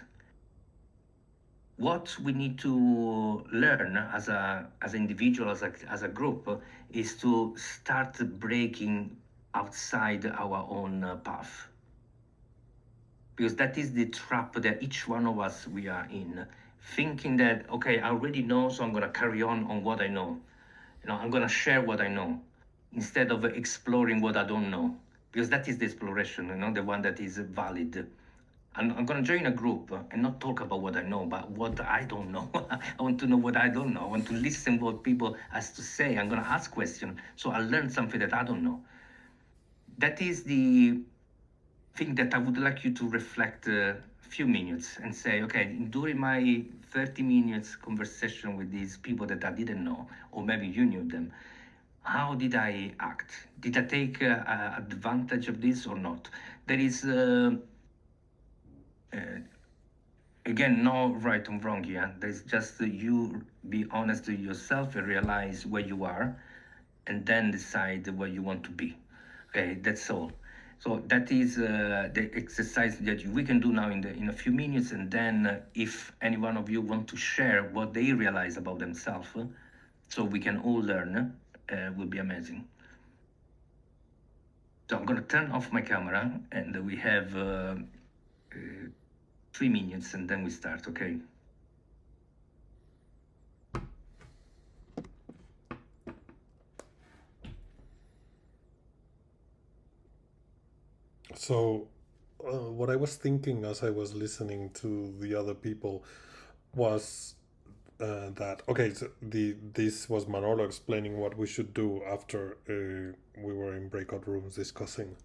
What we need to learn as an individual, as a group, is to start breaking outside our own path. Because that is the trap that each one of us we are in. Thinking that, okay, I already know, so I'm going to carry on what I know. I'm going to share what I know, instead of exploring what I don't know. Because that is the exploration, the one that is valid. I'm going to join a group and not talk about what I know, but what I don't know. I want to know what I don't know. I want to listen what people has to say. I'm going to ask questions, so I'll learn something that I don't know. That is the thing that I would like you to reflect a few minutes and say, okay, during my 30 minutes conversation with these people that I didn't know, or maybe you knew them, how did I act? Did I take advantage of this or not? There is... again, no right and wrong here. There's just you be honest to yourself and realize where you are, and then decide where you want to be. Okay, that's all. So that is the exercise that we can do now in a few minutes, and then if any one of you want to share what they realize about themselves, so we can all learn, will be amazing. So I'm going to turn off my camera, and we have 3 minutes, and then we start, okay? So, what I was thinking as I was listening to the other people was that, okay, so this was Manolo explaining what we should do after we were in breakout rooms discussing.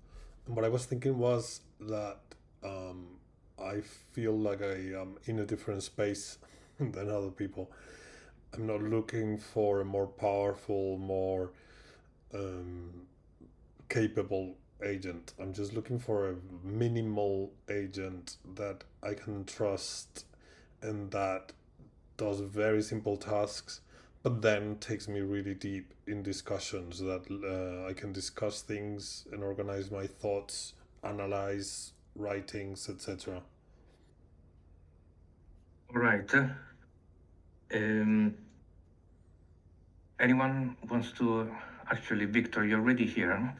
And what I was thinking was that I feel like I am in a different space than other people. I'm not looking for a more powerful, more capable agent. I'm just looking for a minimal agent that I can trust and that does very simple tasks, but then takes me really deep in discussions that I can discuss things and organize my thoughts, analyze writings, etc. All right. Um, anyone wants to? Actually, Victor, you're already here.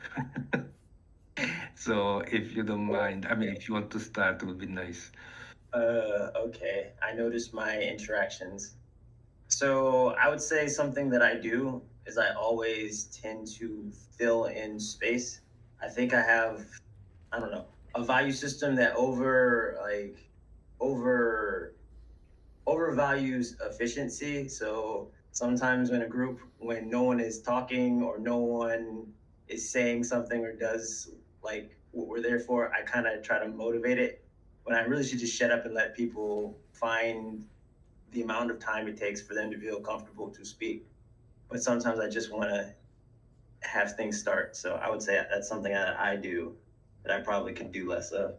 So if you don't mind, I mean, if you want to start, it would be nice. Okay. I noticed my interactions. So I would say something that I do is I always tend to fill in space. I think I have, I don't know, a value system that over overvalues efficiency. So sometimes when no one is talking or no one is saying something or does like what we're there for, I kind of try to motivate it when I really should just shut up and let people find the amount of time it takes for them to feel comfortable to speak. But sometimes I just want to have things start. So I would say that's something that I do that I probably could do less of.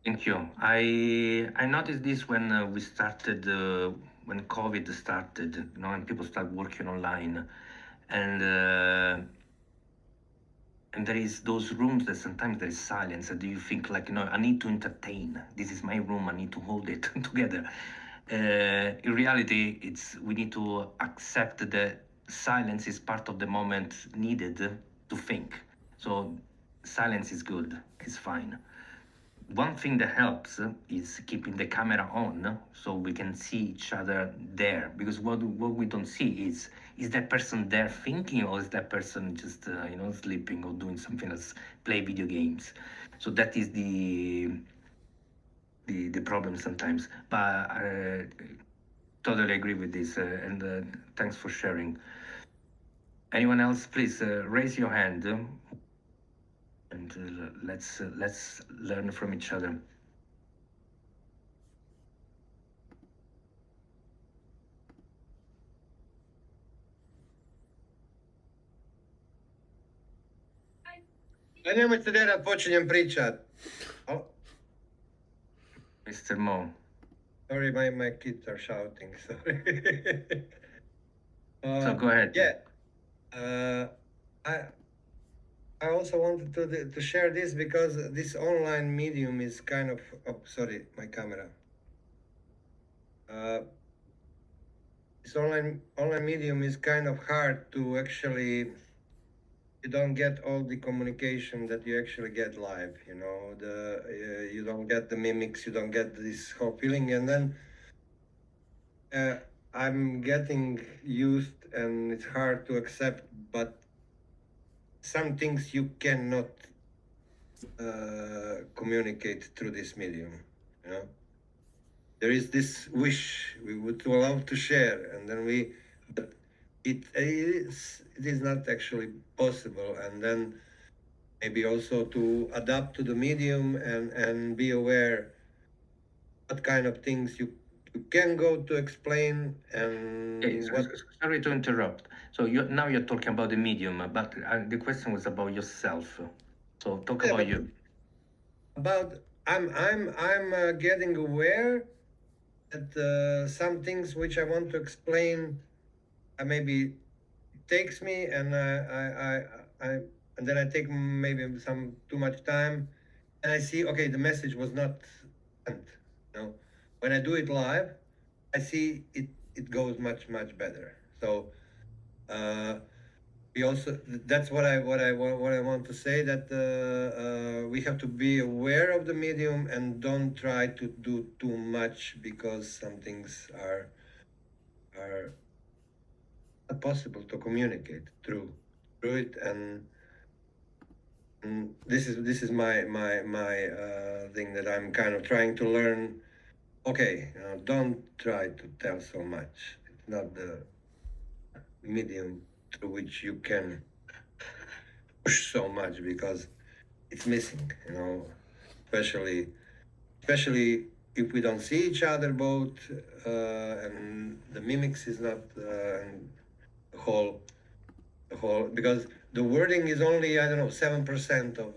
Thank you. I noticed this when we started when COVID started, you know, and people start working online, and there is those rooms that sometimes there is silence, and you think like, you know, I need to entertain. This is my room. I need to hold it together. In reality, we need to accept that silence is part of the moment needed to think. So silence is good. It's fine. One thing that helps is keeping the camera on so we can see each other there, because what we don't see is that person there thinking, or is that person just you know, sleeping or doing something else, play video games. So that is the problem sometimes, but totally agree with this, and thanks for sharing. Anyone else, please raise your hand, and let's learn from each other. Nemojte da počinjem pričat. Mr. Mo. Sorry, my kids are shouting. Sorry. So go ahead. Yeah. I also wanted to share this because this online medium is kind of. Oh, sorry, my camera. This online medium is kind of hard to actually. You don't get all the communication that you actually get live. You know, you don't get the mimics. You don't get this whole feeling, and then. I'm getting used, and it's hard to accept, but some things you cannot communicate through this medium. You know, there is this wish we would love to share, and then but it is not actually possible. And then maybe also to adapt to the medium and be aware what kind of things you can go to explain and sorry to interrupt. So now you're talking about the medium, but the question was about yourself. So talk about you. About I'm getting aware that some things which I want to explain maybe takes me, and and then I take maybe some too much time, and I see, okay, the message was not sent. You know, when I do it live, I see it goes much better. So we also, that's what I want to say, that we have to be aware of the medium and don't try to do too much, because some things are not possible to communicate through it, and this is my thing that I'm kind of trying to learn. Okay, don't try to tell so much. It's not the medium through which you can push so much, because it's missing, you know, especially if we don't see each other both, and the mimics is not the whole, because the wording is only, I don't know, 7% of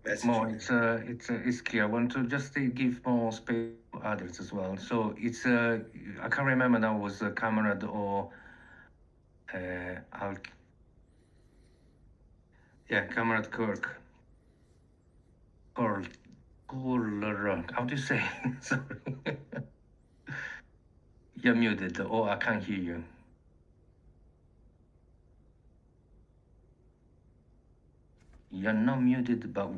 messaging. More, it's clear. I want to just give more space to others as well. So it's I can't remember now, was Camarad or Camarad Kirk. How do you say? Sorry. You're muted. Oh, I can't hear you. You're not muted, but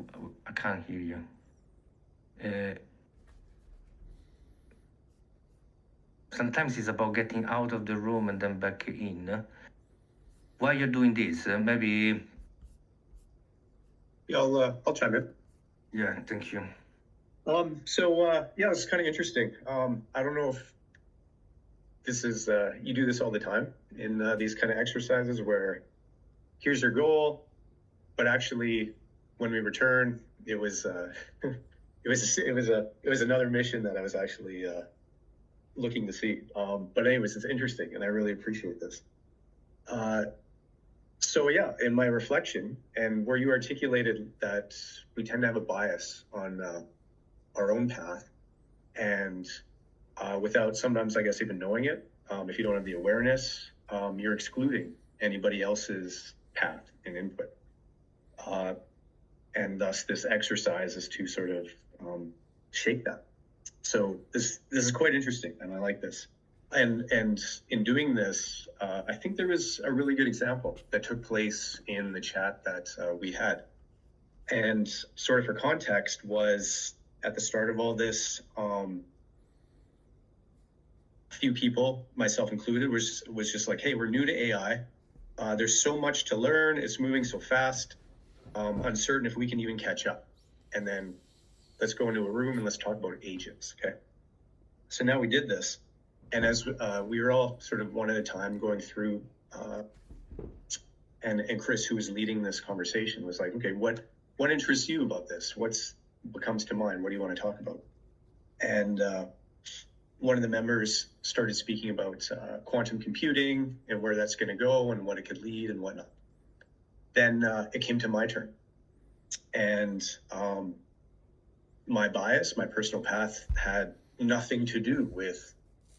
I can't hear you. Sometimes it's about getting out of the room and then back in. While you're doing this, maybe. Yeah, I'll chime in. Yeah, thank you. Yeah, it's kind of interesting. I don't know if this is you do this all the time in these kind of exercises where here's your goal, but actually when we return, it was it was another mission that I was actually looking to see. But anyways, it's interesting, and I really appreciate this. So yeah, in my reflection and where you articulated that we tend to have a bias on our own path, and without sometimes, I guess, even knowing it, if you don't have the awareness, you're excluding anybody else's path and input. And thus this exercise is to sort of shake that. So this is quite interesting, and I like this. And in doing this, I think there was a really good example that took place in the chat that we had. And sort of for context was at the start of all this, a few people, myself included, was just like, hey, we're new to AI. There's so much to learn. It's moving so fast. Uncertain if we can even catch up. And then let's go into a room and let's talk about agents, okay? So now we did this. And as we were all sort of one at a time going through, and Chris, who was leading this conversation, was like, okay, what interests you about this? What comes to mind? What do you want to talk about? And one of the members started speaking about quantum computing and where that's going to go and what it could lead and whatnot. Then it came to my turn. And my bias, my personal path had nothing to do with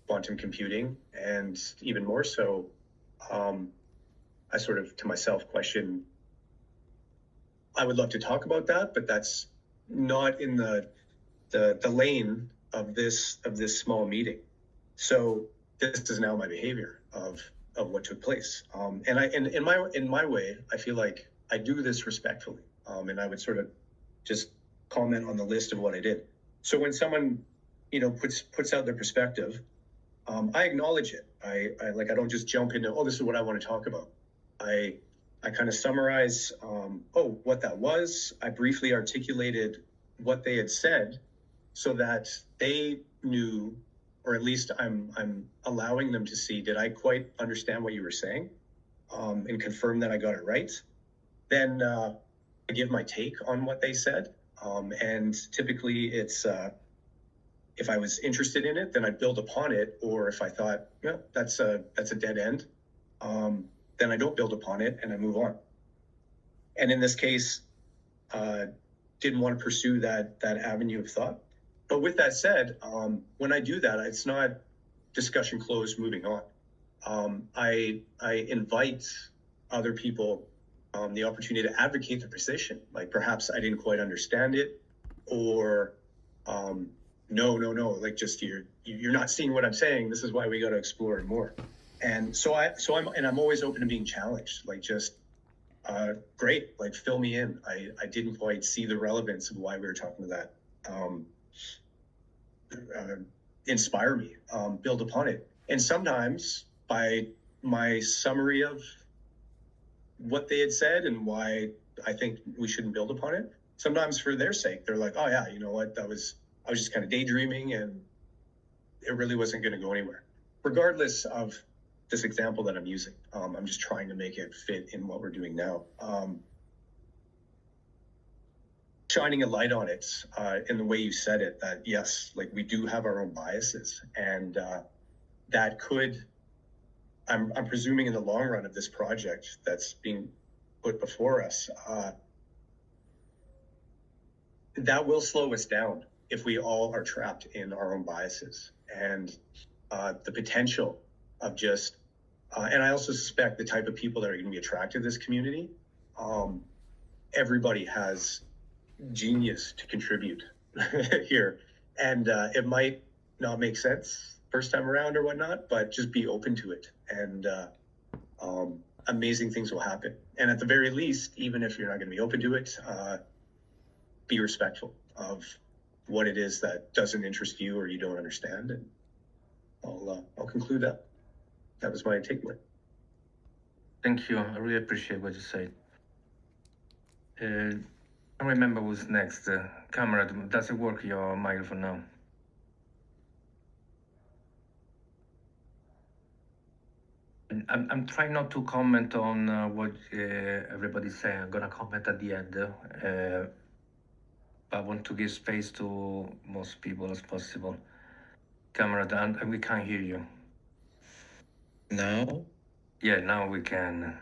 quantum computing. And even more so, I sort of to myself questioned, I would love to talk about that, but that's not in the lane of this small meeting. So this is now my behavior of what took place. And in my way, I feel like I do this respectfully. And I would sort of just comment on the list of what I did. So when someone, puts out their perspective, I acknowledge it. I don't just jump into, this is what I want to talk about. I kind of summarize, what that was. I briefly articulated what they had said so that they knew, or at least I'm allowing them to see, did I quite understand what you were saying, and confirm that I got it right. Then I give my take on what they said. And typically it's, if I was interested in it, then I'd build upon it. Or if I thought, that's a dead end, then I don't build upon it and I move on. And in this case, didn't want to pursue that avenue of thought. But with that said, when I do that, it's not discussion closed, moving on. I invite other people the opportunity to advocate the position. Like perhaps I didn't quite understand it, or no, like just you're not seeing what I'm saying. This is why we got to explore it more. And I'm always open to being challenged. Like just great, like fill me in. I didn't quite see the relevance of why we were talking to that. Inspire me, build upon it. And sometimes by my summary of what they had said and why I think we shouldn't build upon it, sometimes for their sake, they're like, oh yeah, you know what, I was just kind of daydreaming and it really wasn't going to go anywhere. Regardless of this example that I'm using, I'm just trying to make it fit in what we're doing now. Shining a light on it in the way you said it, that yes, like we do have our own biases, and that could, I'm presuming in the long run of this project that's being put before us, that will slow us down if we all are trapped in our own biases. And the potential of just, and I also suspect the type of people that are going to be attracted to this community, everybody has genius to contribute here. And it might not make sense first time around or whatnot, but just be open to it, and amazing things will happen. And at the very least, even if you're not going to be open to it, be respectful of what it is that doesn't interest you or you don't understand. And I'll conclude that. That was my takeaway. Thank you. I really appreciate what you said. I remember who's next. Camera, does it work, your microphone now? I'm trying not to comment on what everybody's saying. I'm gonna comment at the end. But I want to give space to most people as possible. Camera, and we can't hear you. Now? Yeah, now we can.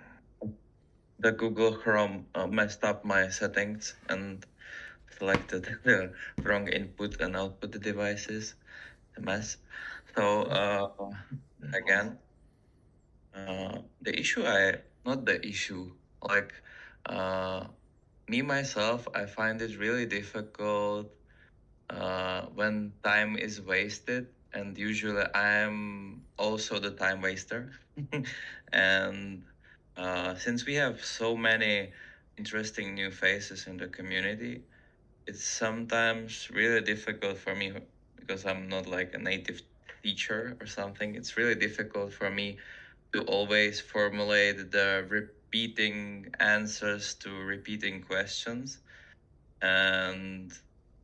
The Google Chrome messed up my settings and selected the wrong input and output devices. A mess. So again, the issue not the issue, like me myself, I find it really difficult when time is wasted, and usually I'm also the time waster. And since we have so many interesting new faces in the community, it's sometimes really difficult for me because I'm not like a native teacher or something. It's really difficult for me to always formulate the repeating answers to repeating questions. And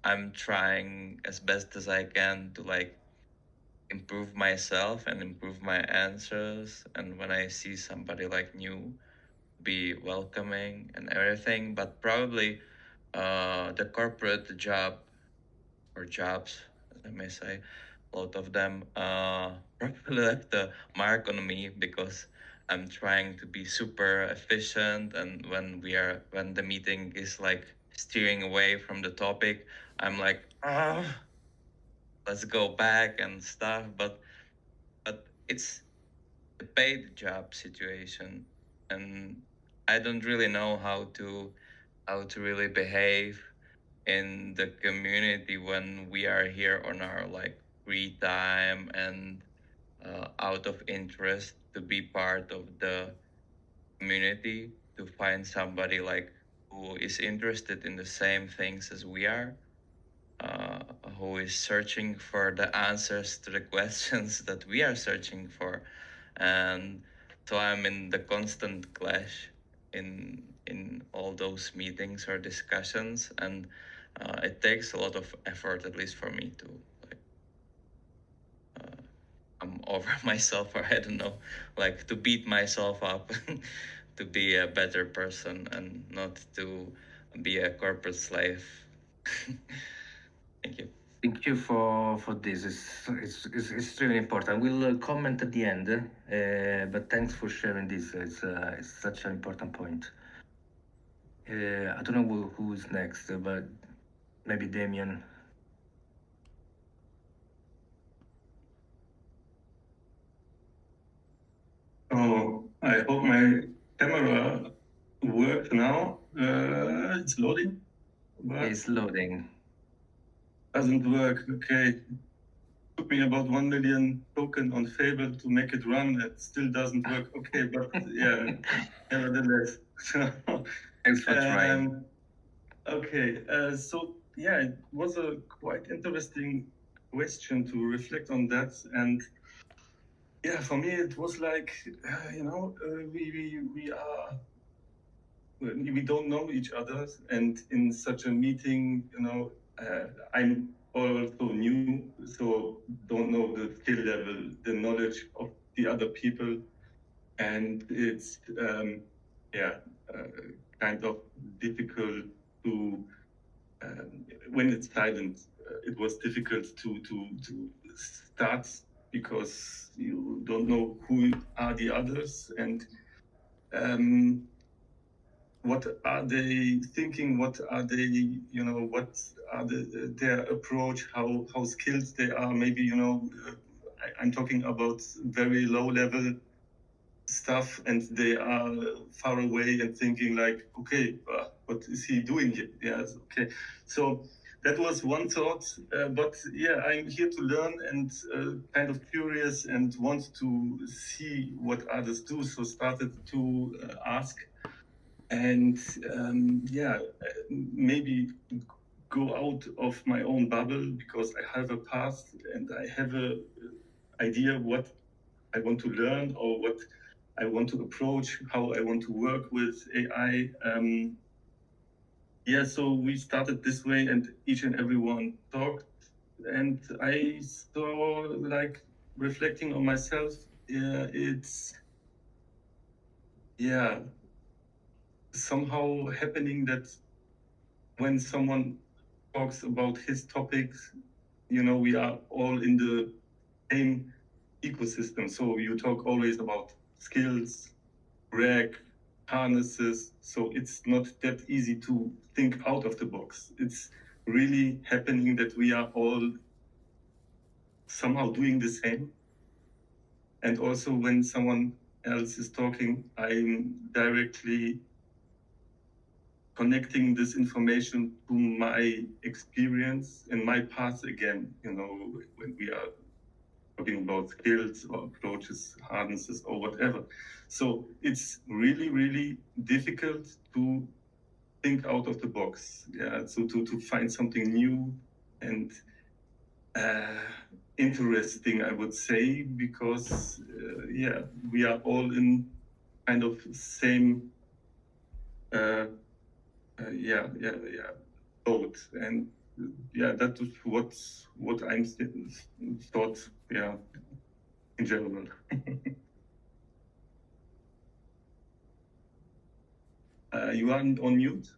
I'm trying as best as I can to like improve myself and improve my answers. And when I see somebody like new, be welcoming and everything. But probably the corporate job or jobs, as I may say, a lot of them probably left a mark on me because I'm trying to be super efficient, and when the meeting is like steering away from the topic, I'm like, let's go back and stuff. But it's a paid job situation, and I don't really know how to really behave in the community when we are here on our like free time and out of interest to be part of the community, to find somebody like who is interested in the same things as we are, who is searching for the answers to the questions that we are searching for. And so I'm in the constant clash in all those meetings or discussions, and it takes a lot of effort, at least for me, to like I'm over myself, or I don't know, like to beat myself up to be a better person and not to be a corporate slave. Thank you. Thank you for this. It's extremely important. We'll comment at the end, but thanks for sharing this. It's such an important point. I don't know who's next, but maybe Damien. Oh, I hope my camera works now. It's loading. It's loading. Doesn't work. Okay. Took me about 1 million token on Fable to make it run. It still doesn't work. Okay, but yeah, nevertheless. Thanks for trying. Okay, so yeah, it was a quite interesting question to reflect on that. And yeah, for me, it was like, we don't know each other, and in such a meeting, I'm also new, so don't know the skill level, the knowledge of the other people, and it's kind of difficult to when it's silent. It was difficult to start because you don't know who are the others, and what are they thinking, what are they, what are their approach, how skilled they are. Maybe, I'm talking about very low level stuff, and they are far away and thinking like, okay, what is he doing here? Yes, okay. So that was one thought. But yeah, I'm here to learn and kind of curious and want to see what others do. So started to ask and maybe go out of my own bubble, because I have a past and I have a idea what I want to learn or what I want to approach, how I want to work with AI. So we started this way, and each and everyone talked, and I saw, like, reflecting on myself, it's somehow happening that when someone talks about his topics, we are all in the same ecosystem. So you talk always about skills, rack, harnesses. So it's not that easy to think out of the box. It's really happening that we are all somehow doing the same. And also when someone else is talking, I'm directly connecting this information to my experience and my path again, when we are talking about skills or approaches, harnesses, or whatever. So it's really, really difficult to think out of the box. So to find something new and interesting, I would say, because we are all in kind of same boat, and that is what I'm thought in general. You are on mute.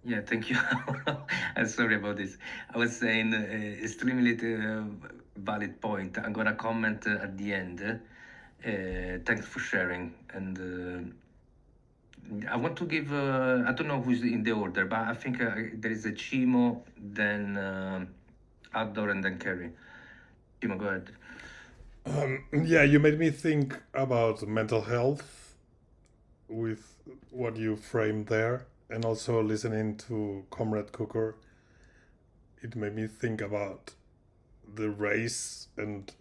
Yeah, thank you. I'm sorry about this. I was saying extremely valid point. I'm gonna comment at the end. Thanks for sharing. And I want to give, I don't know who's in the order, but I think there is a Chimo, then Ador, and then Kerry. Chimo, go ahead. You made me think about mental health with what you framed there, and also listening to Comrade Cooker. It made me think about the race and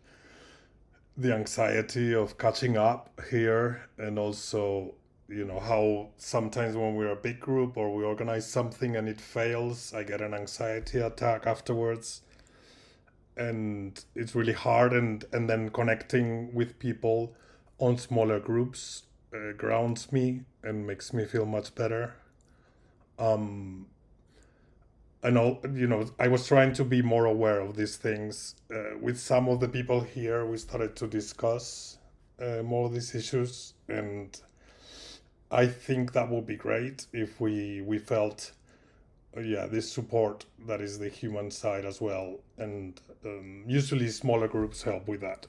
the anxiety of catching up here, and also how sometimes when we're a big group or we organize something and it fails, I get an anxiety attack afterwards, and it's really hard, and then connecting with people on smaller groups grounds me and makes me feel much better. I know, I was trying to be more aware of these things. With some of the people here, we started to discuss more of these issues, and I think that would be great if we felt, this support that is the human side as well. And usually smaller groups help with that.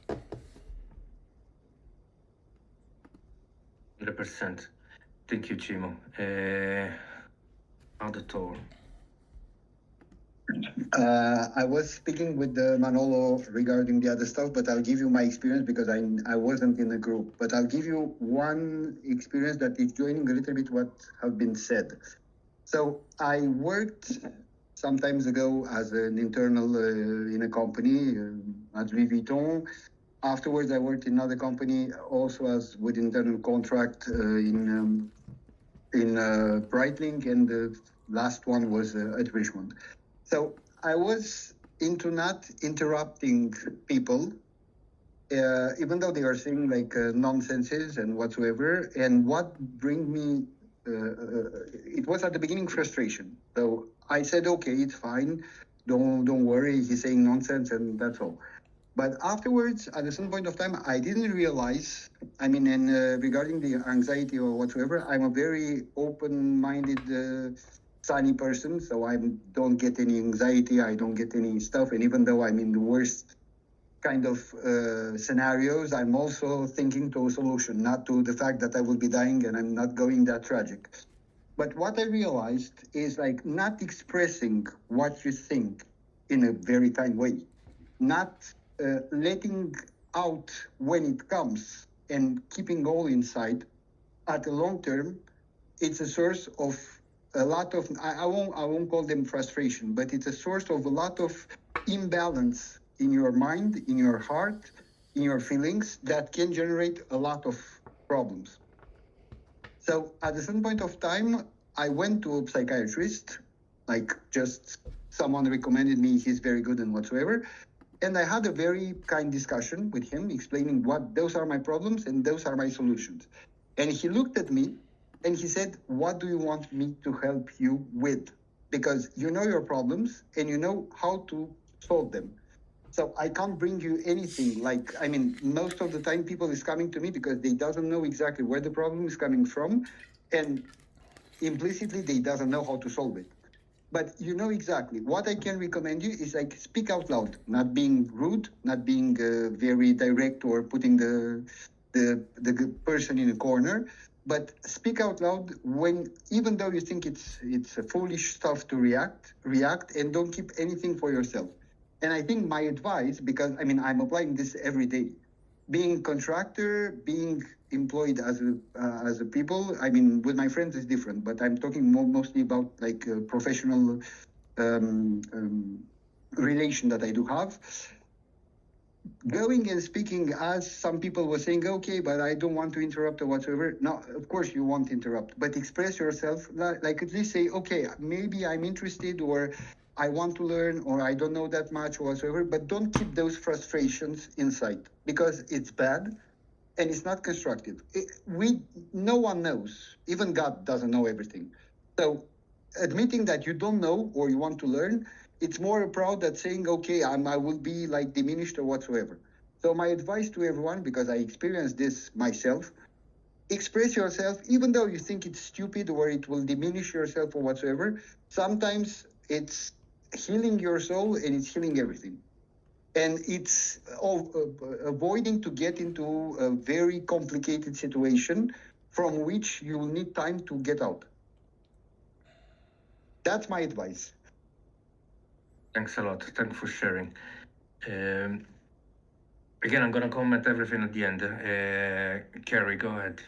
100%. Thank you, Chimo. Auditor. I was speaking with Manolo regarding the other stuff, but I'll give you my experience because I wasn't in the group. But I'll give you one experience that is joining a little bit what have been said. So I worked some times ago as an internal in a company at Louis Vuitton. Afterwards, I worked in another company also as with internal contract in Breitling, and the last one was at Richmond. So I was into not interrupting people, even though they are saying like nonsenses and whatsoever. And what bring me, it was at the beginning frustration. So I said, okay, it's fine. Don't worry. He's saying nonsense and that's all. But afterwards, at a certain point of time, I didn't realize, and regarding the anxiety or whatsoever, I'm a very open-minded, sunny person, so I don't get any anxiety, I don't get any stuff, and even though I'm in the worst kind of scenarios, I'm also thinking to a solution, not to the fact that I will be dying and I'm not going that tragic. But what I realized is like not expressing what you think in a very kind way, not letting out when it comes and keeping all inside. At the long term, it's a source of a lot of, I won't call them frustration, but it's a source of a lot of imbalance in your mind, in your heart, in your feelings that can generate a lot of problems. So at a certain point of time, I went to a psychiatrist, like just someone recommended me, he's very good and whatsoever. And I had a very kind discussion with him, explaining what those are my problems and those are my solutions. And he looked at me and he said, what do you want me to help you with? Because you know your problems and you know how to solve them. So I can't bring you anything like, I mean, most of the time people is coming to me because they doesn't know exactly where the problem is coming from. And implicitly, they doesn't know how to solve it. But you know exactly. What I can recommend you is like speak out loud, not being rude, not being very direct or putting the person in a corner, but speak out loud when, even though you think it's a foolish stuff to react, and don't keep anything for yourself. And I think my advice, because I mean, I'm applying this every day, being contractor, being employed as a people, I mean, with my friends is different, but I'm talking mostly about like a professional relation that I do have. Going and speaking, as some people were saying, okay, but I don't want to interrupt or whatsoever. No, of course you won't interrupt, but express yourself, like at least say, okay, maybe I'm interested, or I want to learn, or I don't know that much or whatsoever, but don't keep those frustrations inside, because it's bad and it's not constructive. No one knows, even God doesn't know everything. So admitting that you don't know or you want to learn, it's more proud than saying, okay, I will be like diminished or whatsoever. So my advice to everyone, because I experienced this myself, express yourself, even though you think it's stupid or it will diminish yourself or whatsoever. Sometimes it's healing your soul and it's healing everything. And it's avoiding to get into a very complicated situation from which you will need time to get out. That's my advice. Thanks a lot. Thanks for sharing. Again, I'm going to comment everything at the end. Carrie, go ahead.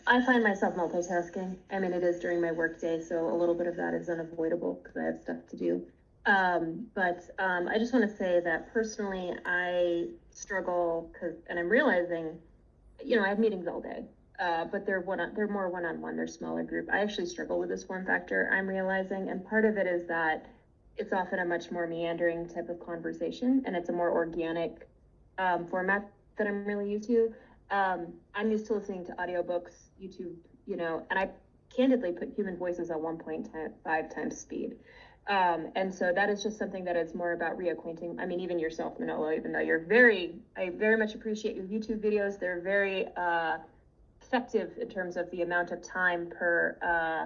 I find myself multitasking. I mean, it is during my workday, so a little bit of that is unavoidable because I have stuff to do. But I just want to say that personally, I struggle and I'm realizing, I have meetings all day, but they're more one-on-one, they're smaller group. I actually struggle with this form factor, I'm realizing, and part of it is that it's often a much more meandering type of conversation, and it's a more organic format that I'm really used to. I'm used to listening to audiobooks, YouTube, and I candidly put human voices at 1.5 times speed. And so that is just something that is more about reacquainting. I mean, even yourself, Manolo, even though I very much appreciate your YouTube videos. They're very effective in terms of the amount of time per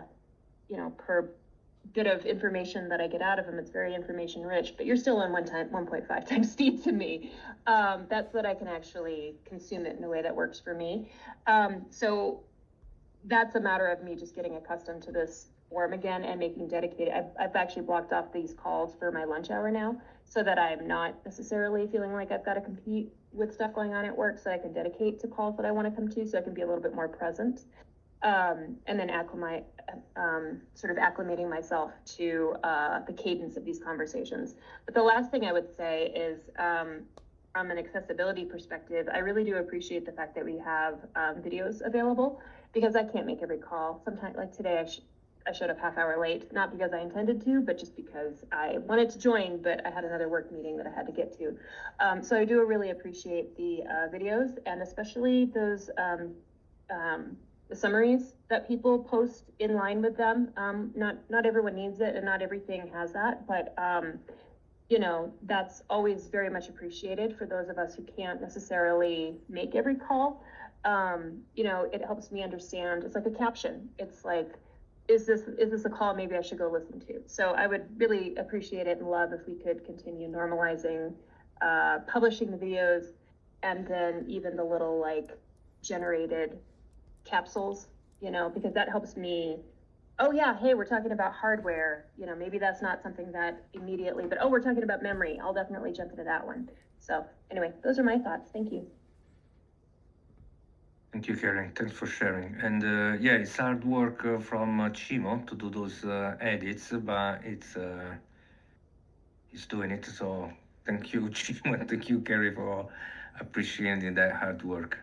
bit of information that I get out of them. It's very information rich, but you're still on 1.5 times speed to me. That's that I can actually consume it in a way that works for me. So that's a matter of me just getting accustomed to this form again and making dedicated. I've actually blocked off these calls for my lunch hour now, so that I'm not necessarily feeling like I've got to compete with stuff going on at work, so I can dedicate to calls that I want to come to, so I can be a little bit more present. And then sort of acclimating myself to the cadence of these conversations. But the last thing I would say is, from an accessibility perspective, I really do appreciate the fact that we have videos available, because I can't make every call. Sometimes, like today, I showed up half hour late, not because I intended to, but just because I wanted to join, but I had another work meeting that I had to get to. So I do really appreciate the videos, and especially those the summaries that people post in line with them. Not everyone needs it, and not everything has that, but that's always very much appreciated for those of us who can't necessarily make every call. It helps me understand. It's like a caption. It's like, is this a call maybe I should go listen to? So I would really appreciate it and love if we could continue normalizing publishing the videos, and then even the little like generated capsules, because that helps me. Oh yeah, hey, we're talking about hardware. Maybe that's not something that immediately, but we're talking about memory. I'll definitely jump into that one. So anyway, those are my thoughts. Thank you. Thank you, Karen. Thanks for sharing. And yeah, it's hard work from Chimo to do those edits, but he's doing it. So thank you, Chimo, and thank you, Kerry, for appreciating that hard work.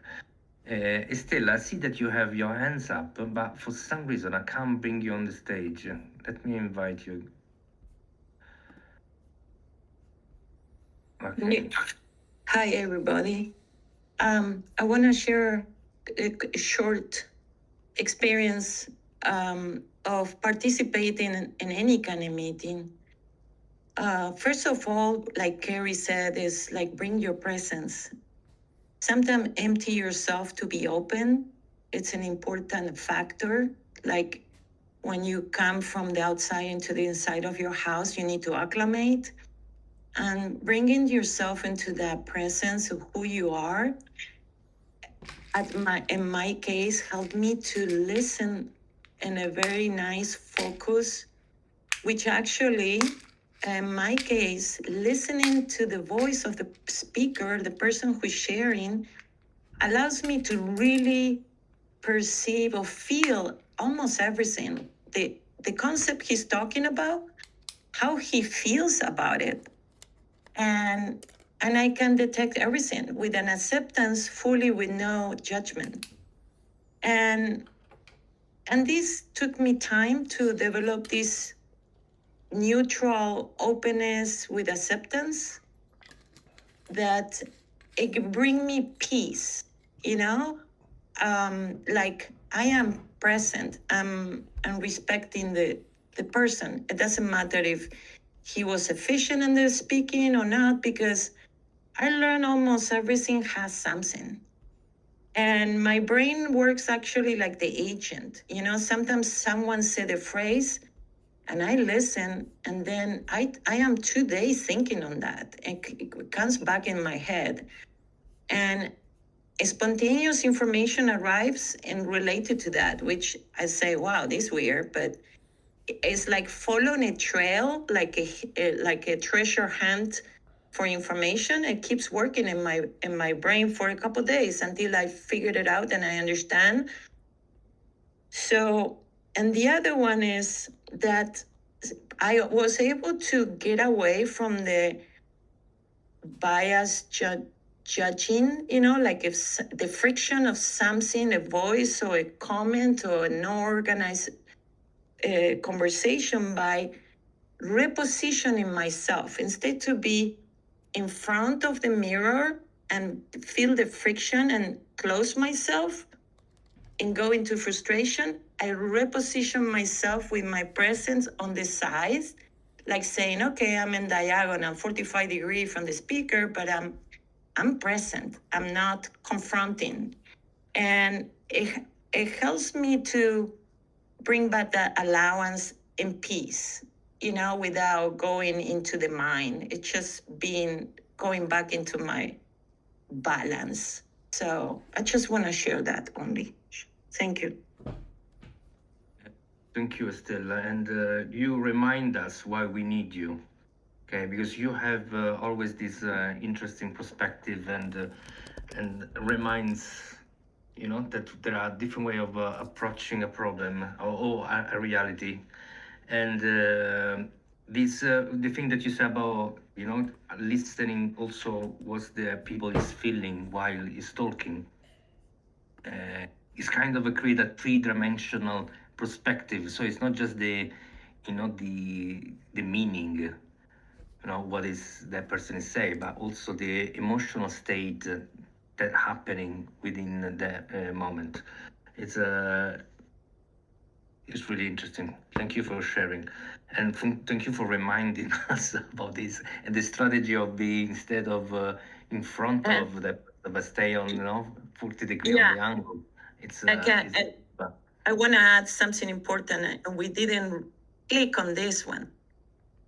Estelle, I see that you have your hands up, but for some reason I can't bring you on the stage. Let me invite you. Okay. Hi, everybody. I want to share a short experience of participating in any kind of meeting. First of all, like Carrie said, is like bring your presence. Sometimes empty yourself to be open. It's an important factor. Like when you come from the outside into the inside of your house, you need to acclimate. And bringing yourself into that presence of who you are, in my case, helped me to listen in a very nice focus, which actually, in my case, listening to the voice of the speaker, the person who's sharing, allows me to really perceive or feel almost everything. The concept he's talking about, how he feels about it. And I can detect everything with an acceptance, fully with no judgment. And this took me time to develop this neutral openness with acceptance that it can bring me peace, like I am present, I'm respecting the person. It doesn't matter if he was efficient in the speaking or not, because I learned almost everything has something. And my brain works actually like the agent. Sometimes someone said a phrase and I listen, and then I am 2 days thinking on that. It comes back in my head. And spontaneous information arrives and related to that, which I say, wow, this is weird, but it's like following a trail, like a treasure hunt for information. It keeps working in my brain for a couple of days until I figured it out and I understand. So, and the other one is that I was able to get away from the bias judging, like if the friction of something, a voice or a comment or an organized conversation, by repositioning myself instead to be in front of the mirror and feel the friction and close myself and go into frustration. I reposition myself with my presence on the sides, like saying, okay, I'm in diagonal 45 degrees from the speaker, but I'm present. I'm not confronting. And it helps me to bring back that allowance and peace, without going into the mind. It's just going back into my balance. So I just want to share that only. Thank you. Thank you, Estelle. And you remind us why we need you. Okay, because you have always this interesting perspective and reminds, that there are different ways of approaching a problem or a reality. And this the thing that you said about listening also what the people is feeling while he's talking is kind of create a three-dimensional perspective. So it's not just the meaning, what is that person is saying, but also the emotional state that happening within the moment. It's really interesting. Thank you for sharing, and thank you for reminding us about this and the strategy of being instead of in front of a stay on 40 degree on the angle. It's I want to add something important, and we didn't click on this one.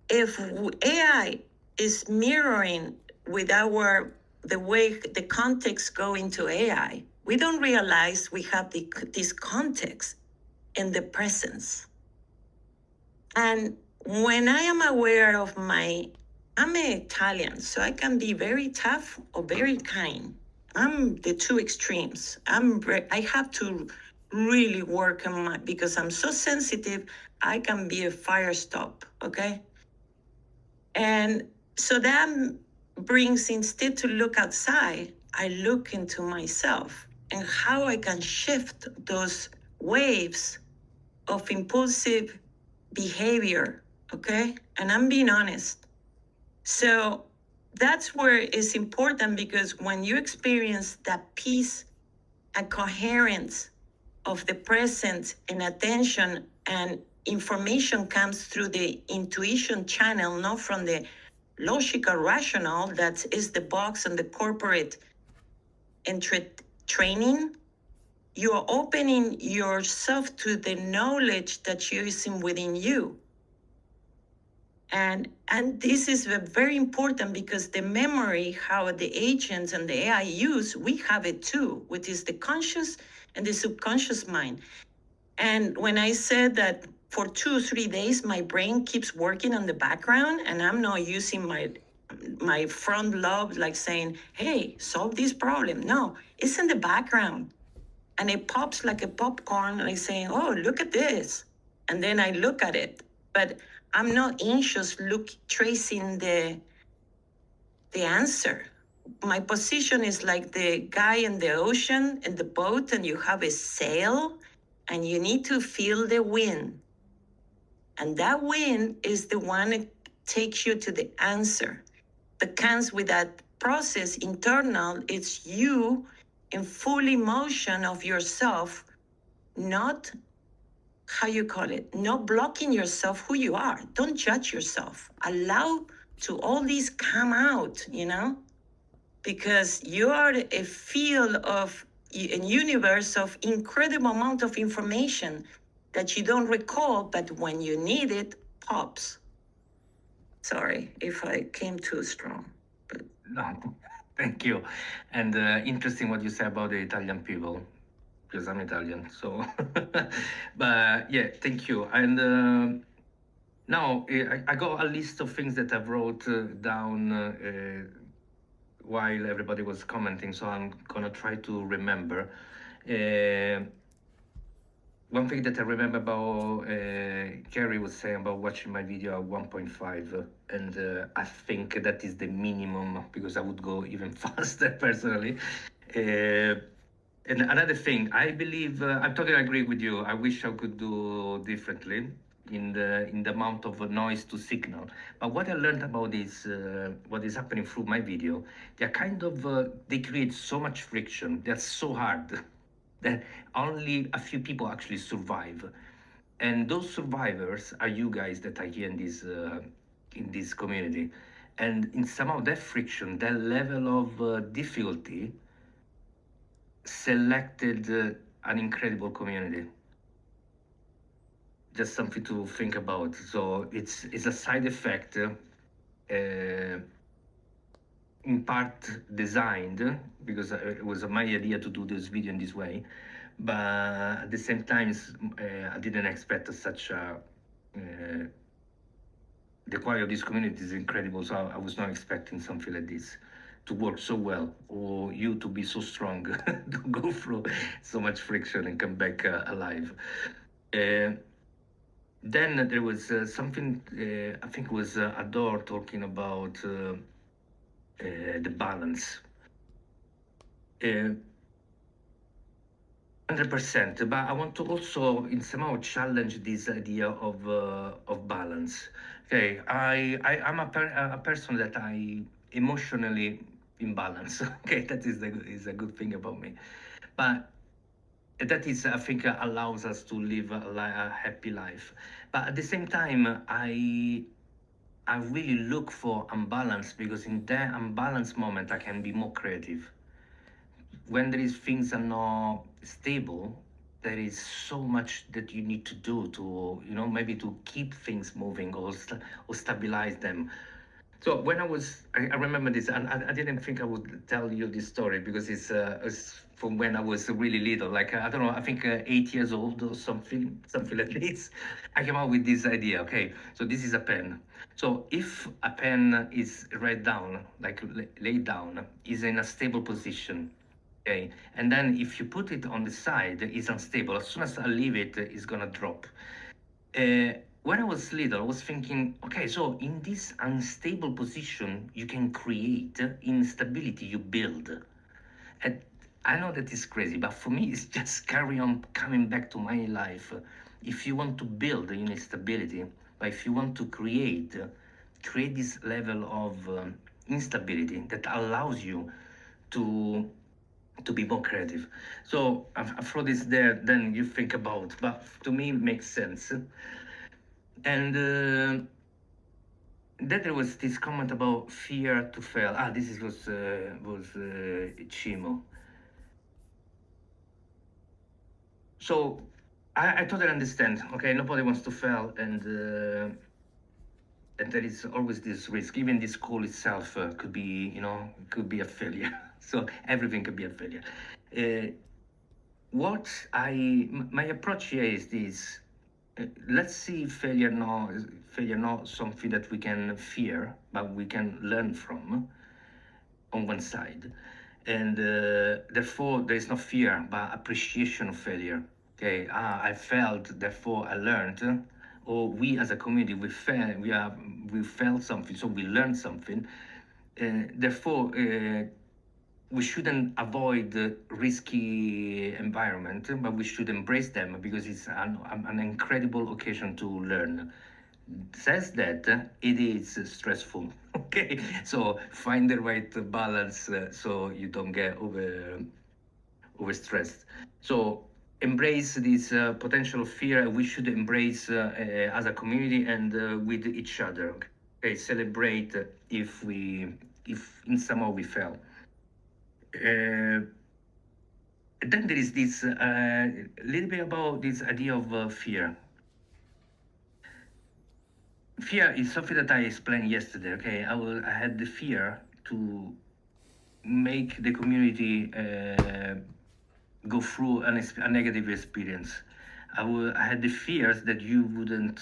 If AI is mirroring with the way the context go into AI, we don't realize we have this context in the presence. And when I am aware of I'm an Italian, so I can be very tough or very kind. I'm the two extremes. I have to really work on my, because I'm so sensitive, I can be a fire stop, okay? And so that brings, instead to look outside, I look into myself and how I can shift those waves of impulsive behavior, okay? And I'm being honest. So that's where it's important, because when you experience that peace and coherence of the present and attention, and information comes through the intuition channel, not from the logical rational that is the box and the corporate training, you are opening yourself to the knowledge that you is within you. And this is very important, because the memory, how the agents and the AI use, we have it too, which is the conscious and the subconscious mind. And when I said that for 2 or 3 days, my brain keeps working on the background and I'm not using my front lobe, like saying, hey, solve this problem. No, it's in the background. And it pops like a popcorn, like saying, oh, look at this. And then I look at it. But I'm not anxious tracing the answer. My position is like the guy in the ocean, in the boat, and you have a sail, and you need to feel the wind. And that wind is the one that takes you to the answer. That comes with that process internal. It's you in full emotion of yourself, not, how you call it, not blocking yourself who you are. Don't judge yourself. Allow to all these come out, because you are a field of a universe of incredible amount of information that you don't recall, but when you need it, pops. Sorry if I came too strong. But No, thank you. And interesting what you say about the Italian people, because I'm Italian. So, but yeah, thank you. And now I got a list of things that I wrote down while everybody was commenting. So I'm gonna try to remember. One thing that I remember about Gary was saying about watching my video at 1.5, and I think that is the minimum, because I would go even faster personally. And another thing, I believe I totally agree with you. I wish I could do differently in the amount of noise to signal. But what I learned about this, what is happening through my video, they create so much friction. They're so hard that only a few people actually survive. And those survivors are you guys that are here in this community. And in some of that friction, that level of difficulty selected an incredible community. Just something to think about. So it's a side effect, in part designed, because it was my idea to do this video in this way. But at the same time, I didn't expect such a. The quality of this community is incredible, so I was not expecting something like this to work so well, or you to be so strong to go through so much friction and come back alive. Then there was something, I think it was Ador talking about the balance. 100%, but I want to also in somehow challenge this idea of balance. Okay, I'm a person that I emotionally imbalance. Okay, that is a good thing about me, but that is, I think, allows us to live a happy life. But at the same time, I really look for unbalance, because in that unbalanced moment I can be more creative. When there is things are not stable, there is so much that you need to do to, maybe to keep things moving, or stabilize them. So when I remember this, and I didn't think I would tell you this story, because it's from when I was really little, like, I don't know, I think 8 years old or something like this. I came out with this idea. Okay, so this is a pen. So if a pen is laid down, is in a stable position, Okay, and then if you put it on the side, it's unstable. As soon as I leave it, it's gonna drop. When I was little, I was thinking, okay, so in this unstable position, you can create instability, you build. And I know that is crazy, but for me, it's just carry on coming back to my life. If you want to build instability, but if you want to create this level of instability that allows you to be more creative. So I throw this there, then you think about, but to me it makes sense. And then there was this comment about fear to fail. This was Chimo. So I totally understand. Okay, nobody wants to fail, and there is always this risk. Even this call itself could be, could be a failure. So everything could be a failure. My approach here is this: let's see failure not something that we can fear, but we can learn from on one side, and therefore there is no fear, but appreciation of failure. Okay, I failed, therefore I learned. Or we as a community, we felt something, so we learned something. Therefore, we shouldn't avoid the risky environment, but we should embrace them because it's an incredible occasion to learn. Says that it is stressful. Okay, so find the right balance so you don't get overstressed. So embrace this potential fear. We should embrace as a community and with each other. Okay, celebrate if in somehow we fail. Then there is this little bit about this idea of fear. Fear is something that I explained yesterday. Okay, I had the fear to make the community go through a negative experience. I had the fears that you wouldn't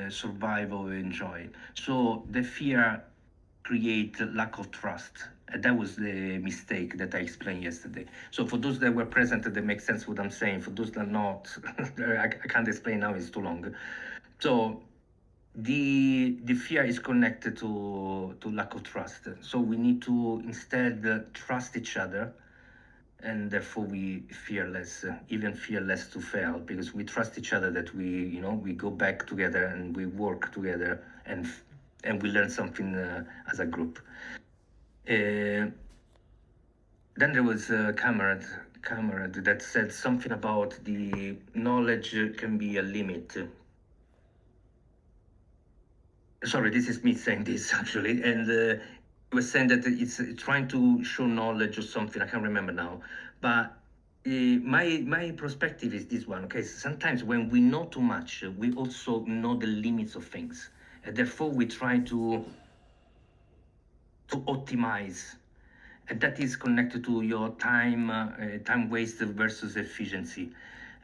survive or enjoy. So the fear create lack of trust. And that was the mistake that I explained yesterday. So for those that were present, that makes sense what I'm saying. For those that are not, I can't explain now, it's too long. So the fear is connected to lack of trust. So we need to instead trust each other, and therefore we fear less, even fear less to fail, because we trust each other that we go back together and we work together and we learn something as a group. Then there was a comrade that said something about the knowledge can be a limit. Sorry, this is me saying this actually, and it was saying that it's trying to show knowledge or something. I can't remember now, but my perspective is this one. Okay, sometimes when we know too much, we also know the limits of things, and therefore we try to optimize, and that is connected to your time wasted versus efficiency.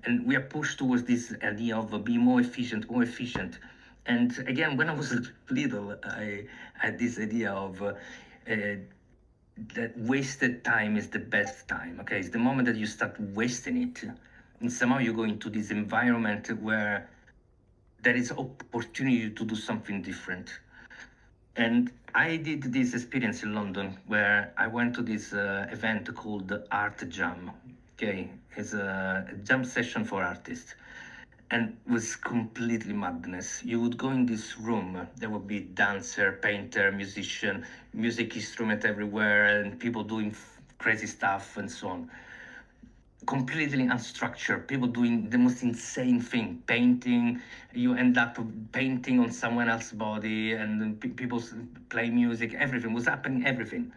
And we are pushed towards this idea of being more efficient. And again, when I was little, I had this idea of that wasted time is the best time. Okay, it's the moment that you start wasting it, and somehow you go into this environment where there is opportunity to do something different. And I did this experience in London where I went to this event called Art Jam. Okay, it's a jam session for artists, and it was completely madness. You would go in this room, there would be dancer, painter, musician, music instrument everywhere, and people doing crazy stuff and so on. Completely unstructured, people doing the most insane thing, painting. You end up painting on someone else's body, and people play music. Everything was happening, everything.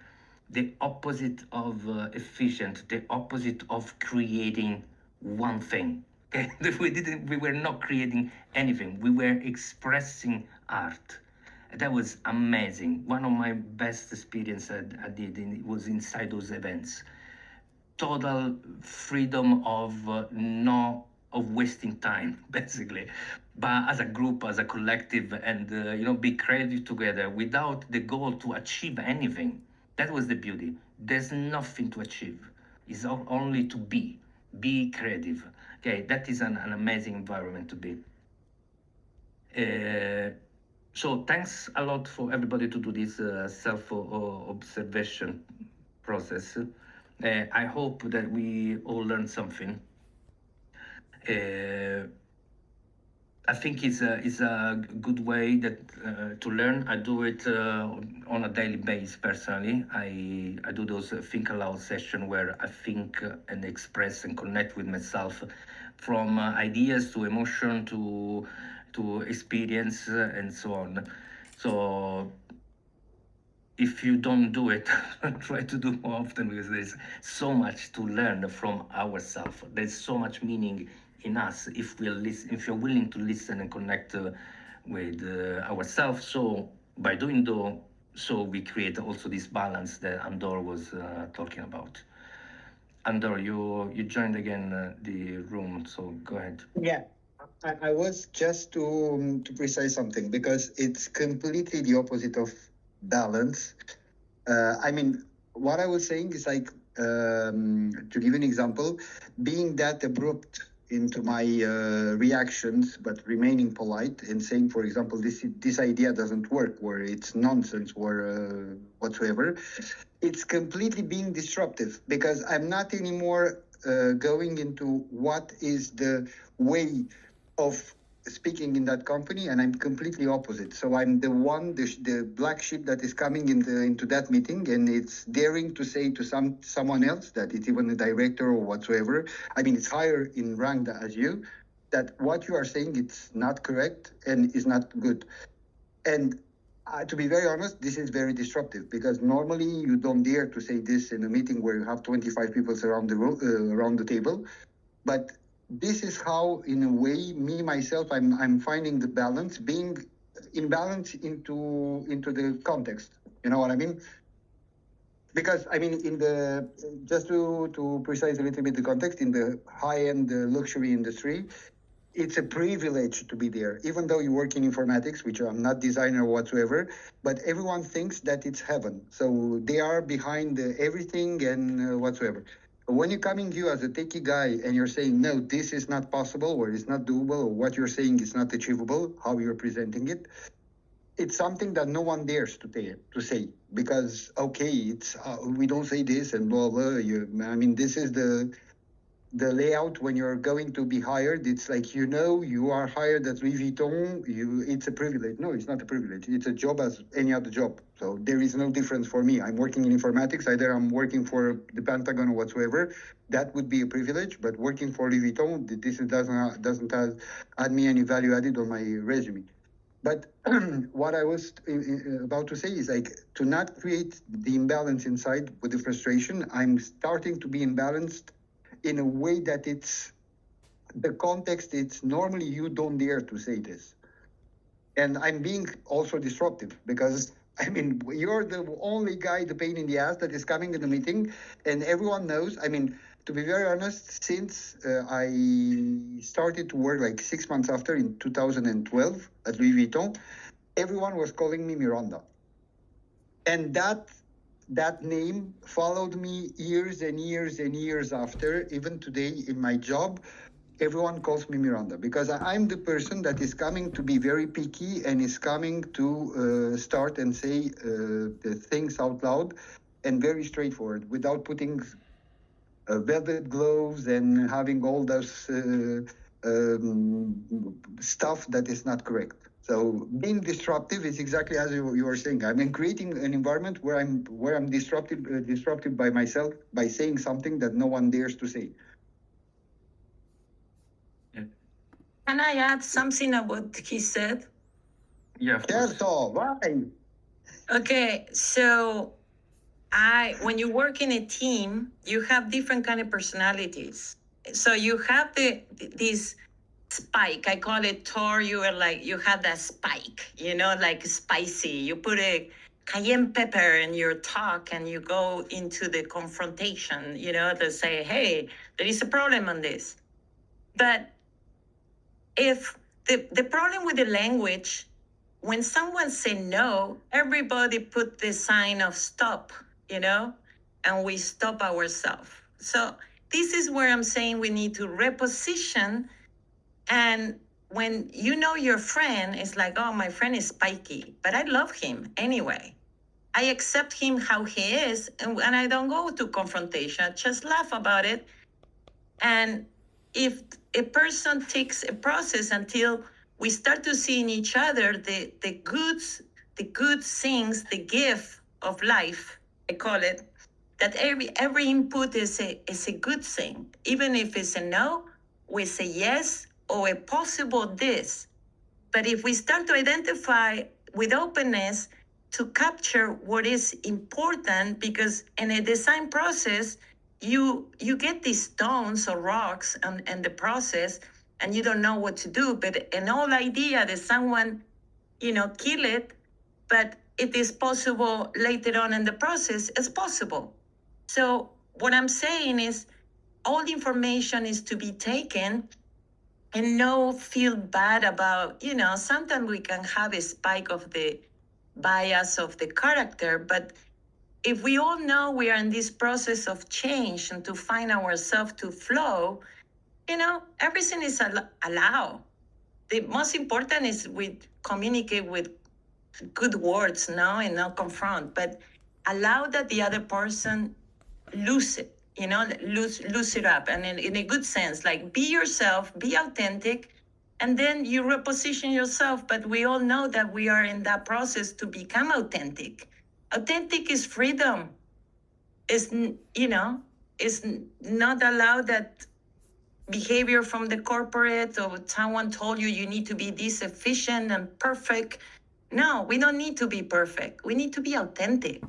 The opposite of efficient, the opposite of creating one thing. Okay? We were not creating anything, we were expressing art. That was amazing. One of my best experiences I did was inside those events. Total freedom of wasting time, basically, but as a group, as a collective, and be creative together without the goal to achieve anything. That was the beauty. There's nothing to achieve. It's only to be creative. Okay, that is an amazing environment to be. So thanks a lot for everybody to do this self-observation process. I hope that we all learn something. I think it's a good way that to learn. I do it on a daily basis personally. I do those think aloud sessions where I think and express and connect with myself, from ideas to emotion to experience and so on. So if you don't do it, try to do more often, because there's so much to learn from ourselves. There's so much meaning in us if we listen, if you're willing to listen and connect with ourselves. So by doing so, we create also this balance that Andor was talking about. Andor, you joined again the room, so go ahead. Yeah, I was just to precise something, because it's completely the opposite of balance. I mean, what I was saying is like, to give an example, being that abrupt into my reactions, but remaining polite and saying, for example, this idea doesn't work, or it's nonsense, or whatsoever. It's completely being disruptive, because I'm not anymore going into what is the way of speaking in that company, and I'm completely opposite. So I'm the one, the black sheep that is coming into that meeting, and it's daring to say to someone else, that it's even a director or whatsoever. I mean, it's higher in rank as you, that what you are saying, it's not correct and is not good. And to be very honest, this is very disruptive, because normally you don't dare to say this in a meeting where you have 25 people around the table. But this is how, in a way, me myself, I'm finding the balance, being in balance into the context. You know what I mean? Because I mean, just to precise a little bit the context, in the high-end luxury industry, it's a privilege to be there, even though you work in informatics, which I'm not designer whatsoever, but everyone thinks that it's heaven. So they are behind everything and whatsoever. When you're coming you as a techie guy and you're saying, no, this is not possible, or it's not doable, or what you're saying is not achievable, how you're presenting it, it's something that no one dares to say, because, okay, it's we don't say this and blah, blah. I mean, this is the layout when you're going to be hired. It's like, you are hired at Louis Vuitton, it's a privilege. No, it's not a privilege. It's a job as any other job. So there is no difference for me. I'm working in informatics, either I'm working for the Pentagon or whatsoever. That would be a privilege, but working for Louis Vuitton, this doesn't add me any value added on my resume. But what I was about to say is, like, to not create the imbalance inside with the frustration, I'm starting to be imbalanced in a way that it's the context. It's normally you don't dare to say this, and I'm being also disruptive, because I mean, you're the only guy, the pain in the ass, that is coming in the meeting, and everyone knows. I mean, to be very honest, since I started to work like 6 months after, in 2012 at Louis Vuitton, everyone was calling me Miranda, and that name followed me years and years and years after. Even today in my job, everyone calls me Miranda, because I'm the person that is coming to be very picky and is coming to start and say the things out loud and very straightforward, without putting velvet gloves and having all those stuff that is not correct. So being disruptive is exactly as you were saying. I'm creating an environment where I'm disruptive by myself, by saying something that no one dares to say. Can I add something about what he said? Yeah. Certo, why? Okay, so when you work in a team, you have different kind of personalities. So you have this spike. I call it Thor. You have that spike, like spicy. You put a cayenne pepper in your talk and you go into the confrontation, to say, hey, there is a problem on this. But if the problem with the language, when someone say no, everybody put the sign of stop, and we stop ourselves. So this is where I'm saying we need to reposition. And when you know your friend, it's like, oh, my friend is spiky, but I love him anyway. I accept him how he is, and I don't go to confrontation. I just laugh about it. And if a person takes a process until we start to see in each other the good things, the gift of life, I call it, that every input is a good thing, even if it's a no, we say yes, or a possible this. But if we start to identify with openness to capture what is important, because in a design process, you get these stones or rocks and the process, and you don't know what to do. But an old idea that someone, kill it, but it is possible later on in the process, it's possible. So what I'm saying is all the information is to be taken and no feel bad about, sometimes we can have a spike of the bias of the character, but if we all know we are in this process of change and to find ourselves to flow, everything is allowed. The most important is we communicate with good words, no, and not confront, but allow that the other person lose it, lose it up, and in a good sense, like be yourself, be authentic, and then you reposition yourself. But we all know that we are in that process to become authentic. Authentic is freedom. It's it's not allowed that behavior from the corporate or someone told you need to be this efficient and perfect. No, we don't need to be perfect. We need to be authentic.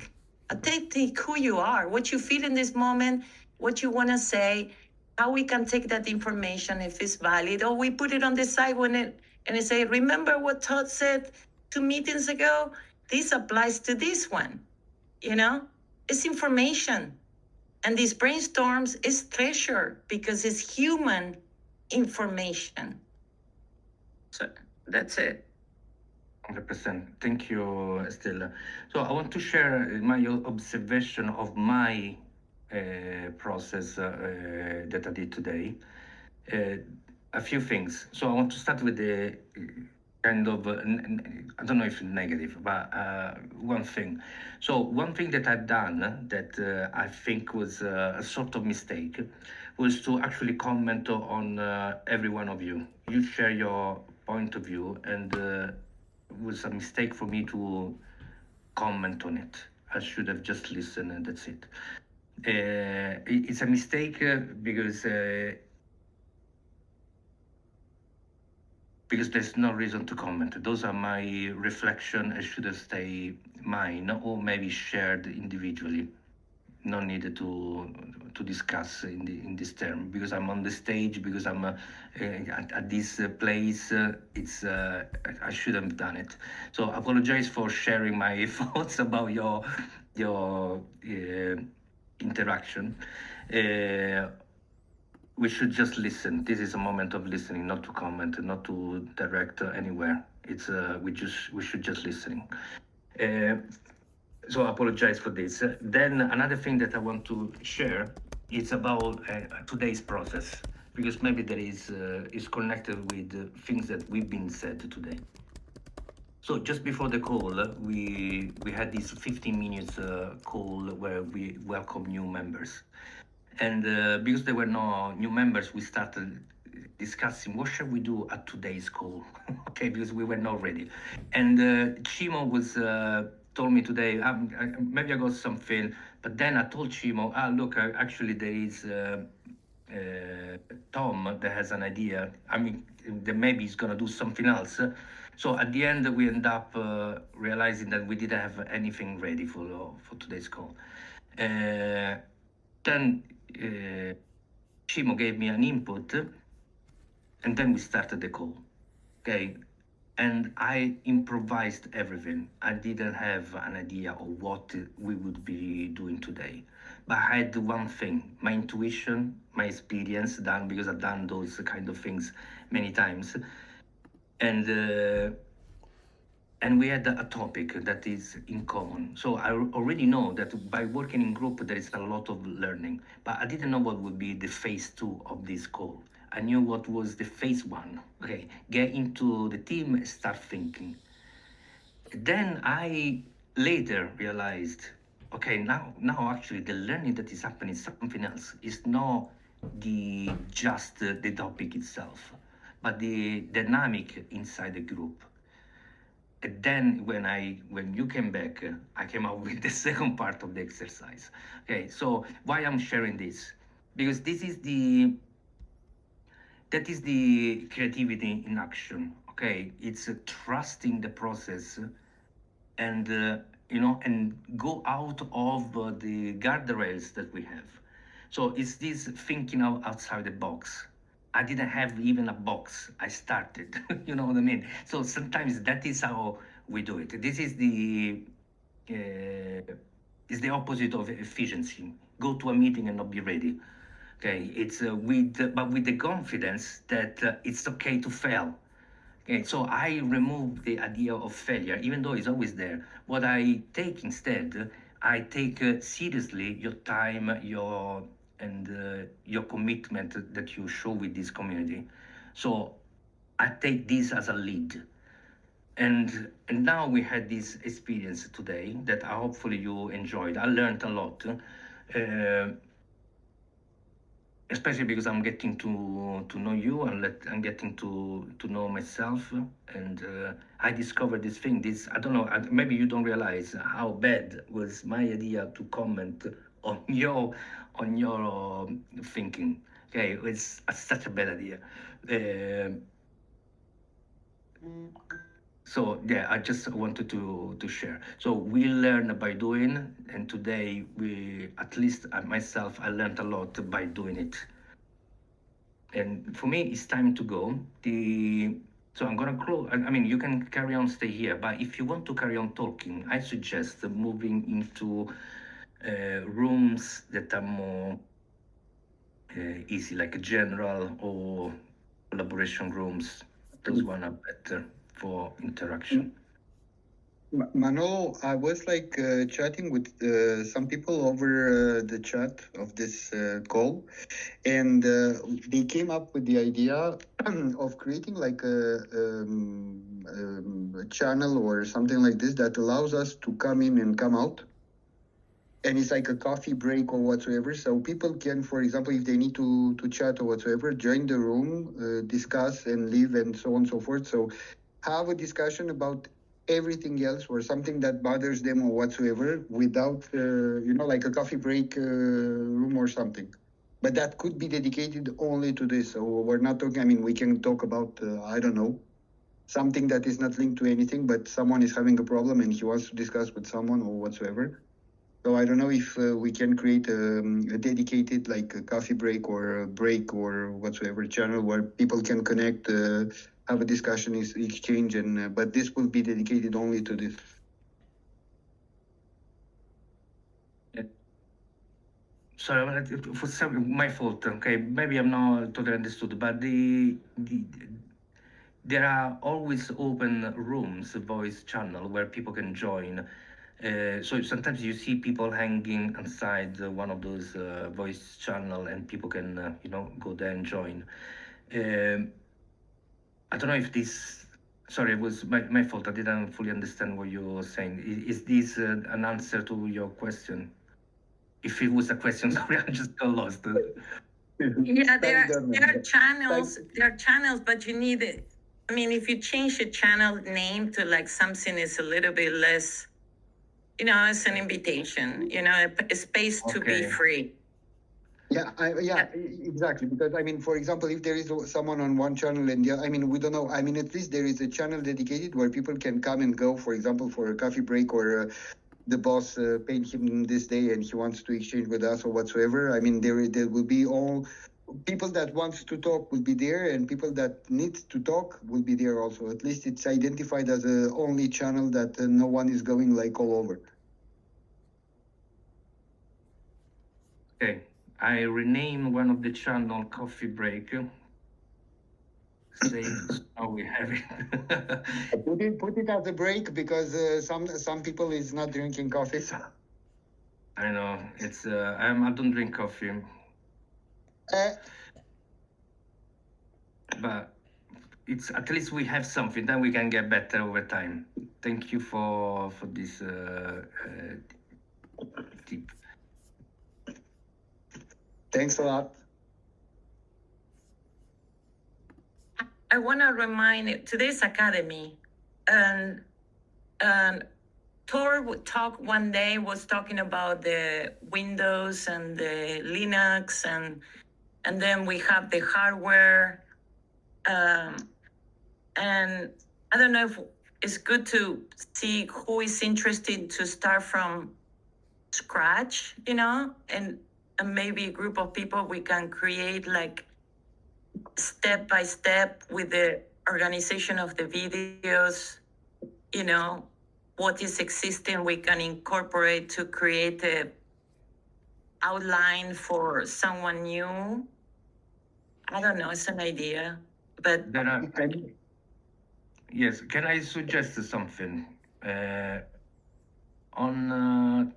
Authentic who you are, what you feel in this moment, what you want to say, how we can take that information if it's valid, or we put it on the side and it say, remember what Todd said 2 meetings ago? This applies to this one. It's information. And these brainstorms is treasure because it's human information. So that's it. 100%. Thank you, Estella. So I want to share my observation of my process that I did today. A few things. So I want to start with the kind of, I don't know if negative, but one thing. So one thing that I've done that I think was a sort of mistake was to actually comment on every one of you. You share your point of view, and it was a mistake for me to comment on it. I should have just listened, and that's it. It's a mistake because there's no reason to comment. Those are my reflection. I should have stayed mine, or maybe shared individually. No need to discuss in this term, because I'm on the stage, because I'm at this place. I shouldn't have done it. So I apologize for sharing my thoughts about your interaction. We should just listen. This is a moment of listening, not to comment, not to direct anywhere. It's we should just listen. So I apologize for this. Then another thing that I want to share is about today's process, because maybe there is connected with things that we've been said today. So just before the call, we had this 15 minutes call where we welcome new members. And because there were no new members, we started discussing what shall we do at today's call, okay, because we were not ready. And Chimo was told me today, maybe I got something, but then I told Chimo, look, actually there is Tom that has an idea. I mean, that maybe he's gonna do something else. So at the end, we end up realizing that we didn't have anything ready for today's call. Then Chimo gave me an input, and then we started the call, okay? And I improvised everything. I didn't have an idea of what we would be doing today. But I had one thing, my intuition, my experience done, because I've done those kind of things many times. And and we had a topic that is in common. So I already know that by working in group, there is a lot of learning, but I didn't know what would be the phase 2 of this call. I knew what was the phase 1. Okay, get into the team, start thinking. Then I later realized, okay, now actually the learning that is happening is something else. It's not just the topic itself, but the dynamic inside the group. And then when you came back, I came up with the second part of the exercise. Okay, so why I'm sharing this? Because that is the creativity in action. Okay, it's trusting the process and and go out of the guardrails that we have. So it's this thinking outside the box. I didn't have even a box. I started. You know what I mean? So sometimes that is how we do it. This is the opposite of efficiency. Go to a meeting and not be ready. Okay, it's but with the confidence that it's okay to fail. Okay, so I remove the idea of failure, even though it's always there. What I take instead, I take seriously your time, your commitment that you show with this community. So I take this as a lead. And now we had this experience today that hopefully you enjoyed. I learned a lot. Especially because I'm getting to know you and I'm getting to know myself, and I discovered this thing. I don't know. Maybe you don't realize how bad was my idea to comment on your thinking. Okay, it's such a bad idea. So yeah, I just wanted to share. So we learn by doing, and today at least myself, I learned a lot by doing it. And for me, it's time to go. So I'm gonna close. I mean, you can carry on, stay here, but if you want to carry on talking, I suggest moving into rooms that are more easy, like general or collaboration rooms. Those one are better for interaction. Manolo, I was chatting with some people over the chat of this call, and they came up with the idea of creating like a channel or something like this that allows us to come in and come out. And it's like a coffee break or whatsoever. So people can, for example, if they need to chat or whatsoever, join the room, discuss and leave and so on and so forth. So have a discussion about everything else or something that bothers them or whatsoever without, like a coffee break room or something. But that could be dedicated only to this. So we're not talking, I mean, we can talk about, I don't know, something that is not linked to anything, but someone is having a problem and he wants to discuss with someone or whatsoever. So I don't know if we can create a dedicated like a coffee break or a break or whatsoever channel where people can connect, have a discussion, exchange, and but this will be dedicated only to this. Sorry, for some my fault. Okay, maybe I'm not totally understood, but there are always open rooms, voice channel where people can join. So sometimes you see people hanging inside one of those voice channel, and people can go there and join. I don't know if this. Sorry, it was my fault. I didn't fully understand what you were saying. Is this an answer to your question? If it was a question, sorry, I just got lost. Yeah, there are channels. There are channels, but you need it. I mean, if you change the channel name to like something is a little bit less, it's an invitation. A space to be free. Yeah, exactly. Because I mean, for example, if there is someone on one channel and the other, I mean, we don't know. I mean, at least there is a channel dedicated where people can come and go. For example, for a coffee break or the boss paid him this day and he wants to exchange with us or whatsoever. I mean, there will be all people that wants to talk will be there, and people that need to talk will be there also. At least it's identified as a only channel that no one is going like all over. Okay. I rename one of the channel coffee break. Save. Now we have it. Put it as a break because some people is not drinking coffee. So. I know it's. I don't drink coffee. But it's at least we have something. Then we can get better over time. Thank you for this tip. Thanks a lot. I want to remind today's academy, and Tor would talk one day was talking about the Windows and the Linux, and then we have the hardware, and I don't know if it's good to see who is interested to start from scratch, and maybe a group of people we can create like step by step with the organization of the videos, what is existing we can incorporate to create a outline for someone new. I don't know, it's an idea, but yes, can I suggest something? On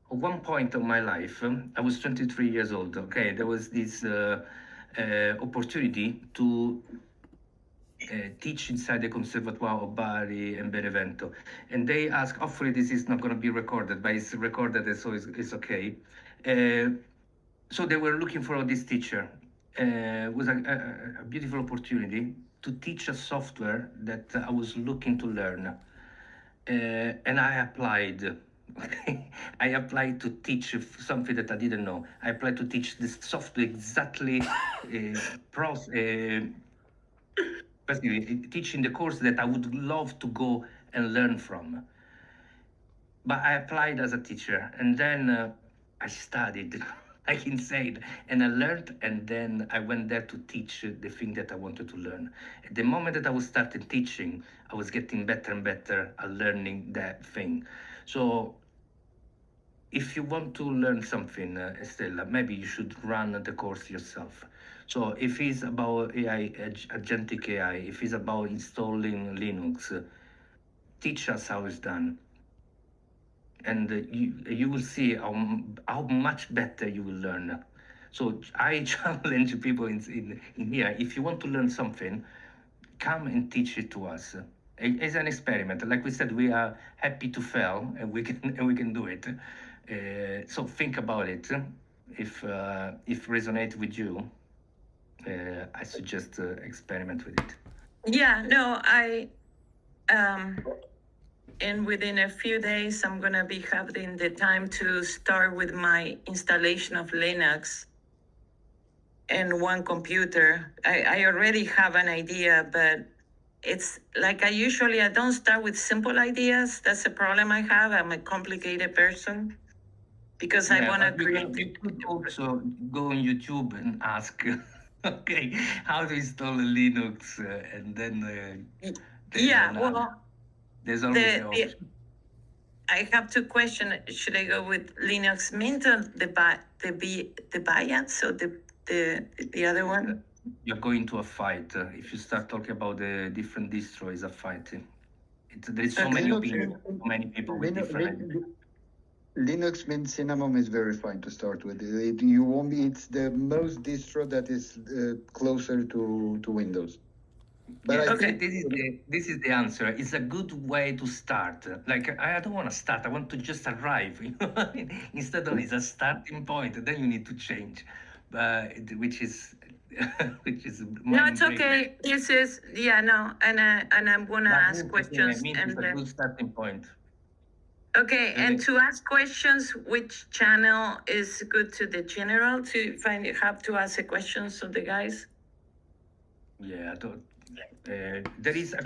one point of my life, I was 23 years old. Okay, there was this opportunity to teach inside the Conservatoire of Bari and Benevento, and they asked. Hopefully, this is not going to be recorded, but it's recorded, so it's okay. So they were looking for this teacher. It was a beautiful opportunity to teach a software that I was looking to learn, and I applied. I applied to teach something that I didn't know. I applied to teach this software exactly, basically teaching the course that I would love to go and learn from. But I applied as a teacher, and then I studied like insane, and I learned, and then I went there to teach the thing that I wanted to learn. At the moment that I was starting teaching, I was getting better and better at learning that thing. So if you want to learn something, Estella, maybe you should run the course yourself. So if it's about AI, agentic AI, if it's about installing Linux, teach us how it's done. And you will see how much better you will learn. So I challenge people in here, if you want to learn something, come and teach it to us. It's an experiment. Like we said, we are happy to fail, and we can do it. So think about it. If resonate with you, I suggest experiment with it. Yeah, no, and within a few days, I'm gonna be having the time to start with my installation of Linux and one computer. I already have an idea, but it's like I don't start with simple ideas. That's the problem I have. I'm a complicated person because I want to create. You could also go on YouTube and ask, okay, how to install Linux, and then. There's always the option. I have two questions. Should I go with Linux Mint or the Bayans or the other one? You're going to a fight. If you start talking about the different distros, it's a fight. There is so many opinions, so many people with different. Linux Mint Cinnamon is very fine to start with. You won't be. It's the most distro that is closer to Windows. But yeah, I think this is the answer. It's a good way to start. Like I don't want to start. I want to just arrive. Instead of it's a starting point. Then you need to change, which is no, it's okay. This is and I'm gonna ask questions. It's a good starting point. Okay, and to ask questions, which channel is good to the general to have to ask the questions of the guys? Yeah, there is a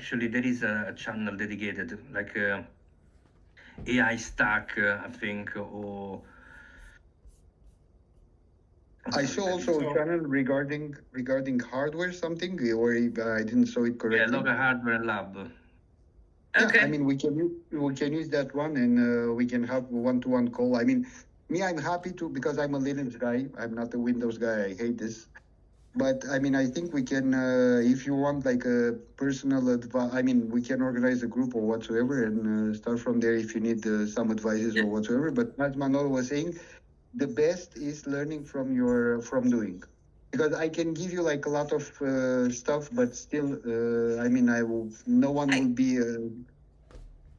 channel dedicated, like AI Stack, I think, or. I saw also a channel regarding hardware something, or I didn't saw it correctly. Yeah, Local Hardware Lab. Okay. Yeah, I mean we can use that one, and we can have one-to-one call. I mean, me, I'm happy to because I'm a Linux guy. I'm not a Windows guy. I hate this. But I mean, I think we can, if you want like a personal advice, I mean, we can organize a group or whatsoever and start from there if you need some advices or whatsoever. But as Manolo was saying, the best is learning from doing. Because I can give you like a lot of stuff, but still, I mean, no one will be.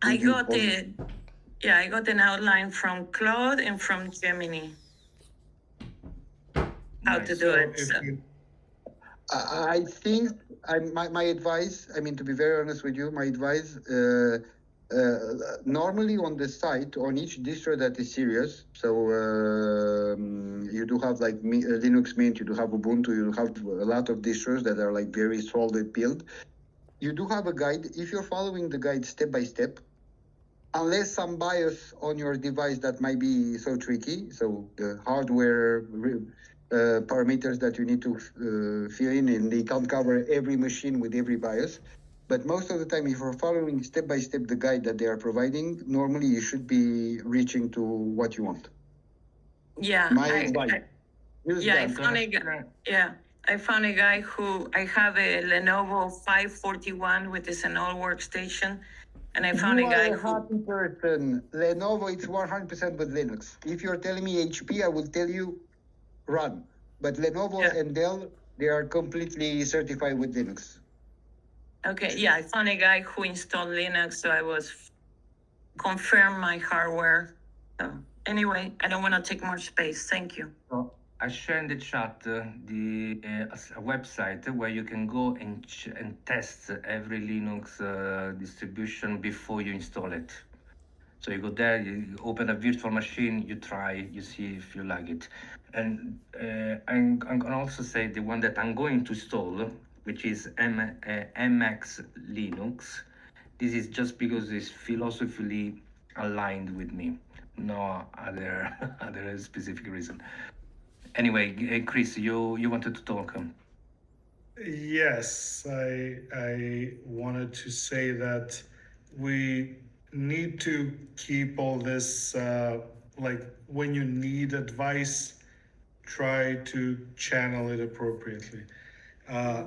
I got an outline from Claude and from Gemini. How to do it. So. I think my advice, I mean, to be very honest with you, my advice, normally on the site, on each distro that is serious, so you do have like Linux Mint, you do have Ubuntu, you have a lot of distros that are like very solid build. You do have a guide. If you're following the guide step by step, unless some bias on your device that might be so tricky, so the hardware parameters that you need to fill in, and they can't cover every machine with every BIOS. But most of the time, if you're following step by step the guide that they are providing, normally you should be reaching to what you want. Yeah, I found a guy who I have a Lenovo 541 with this an old workstation, and I found a guy who. Happy person. Lenovo, it's 100% with Linux. If you're telling me HP, I will tell you run. But Lenovo and Dell, they are completely certified with Linux. Okay, yeah, I found a guy who installed Linux, so I was confirm my hardware. So anyway, I don't want to take more space. Thank you. I share in the chat a website where you can go and test every Linux distribution before you install it. So you go there, you open a virtual machine, you try, you see if you like it. And I'm going to also say the one that I'm going to install, which is MX Linux. This is just because it's philosophically aligned with me, no other specific reason. Anyway, Chris, you wanted to talk. Yes, I wanted to say that we need to keep all this, like when you need advice, try to channel it appropriately.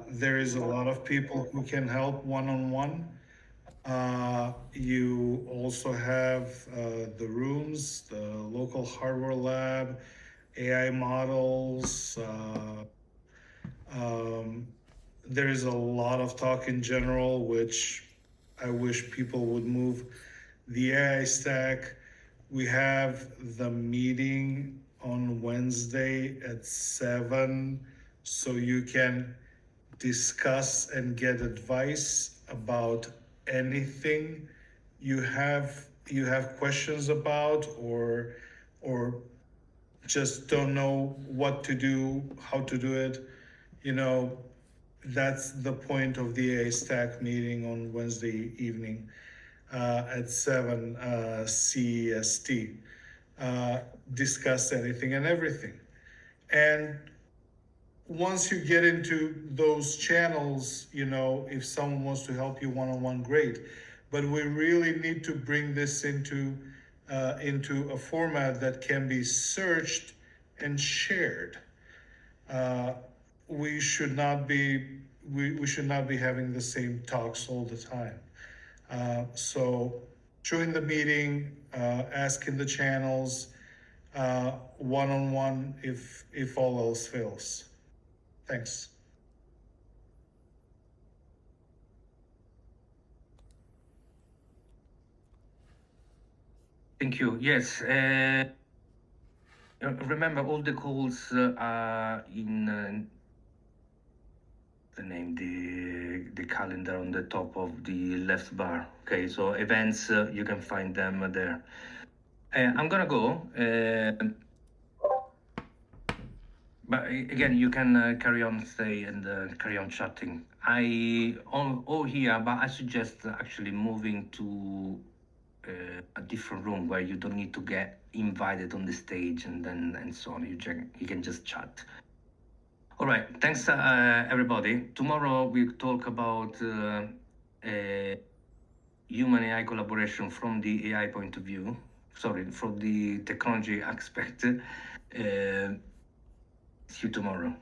There is a lot of people who can help one-on-one. You also have the rooms, the local hardware lab, AI models. There is a lot of talk in general, which I wish people would move. The AI stack, we have the meeting on Wednesday at 7, so you can discuss and get advice about anything you have questions about, or just don't know what to do, how to do it. You know, that's the point of the AI stack meeting on Wednesday evening at 7 CEST. Discuss anything and everything. And once you get into those channels, you know, if someone wants to help you one-on-one, great. But we really need to bring this into a format that can be searched and shared. We should not be having the same talks all the time. So join the meeting, ask in the channels, one-on-one if all else fails. Thanks. Thank you. Yes. Remember, all the calls are in the calendar on the top of the left bar. Okay, so events, you can find them there. I'm gonna go. But again, you can carry on, stay and carry on chatting. all here, but I suggest actually moving to a different room where you don't need to get invited on the stage and so on. You can just chat. All right, thanks everybody. Tomorrow we'll talk about human AI collaboration from the AI point of view. Sorry, from the technology aspect. See you tomorrow.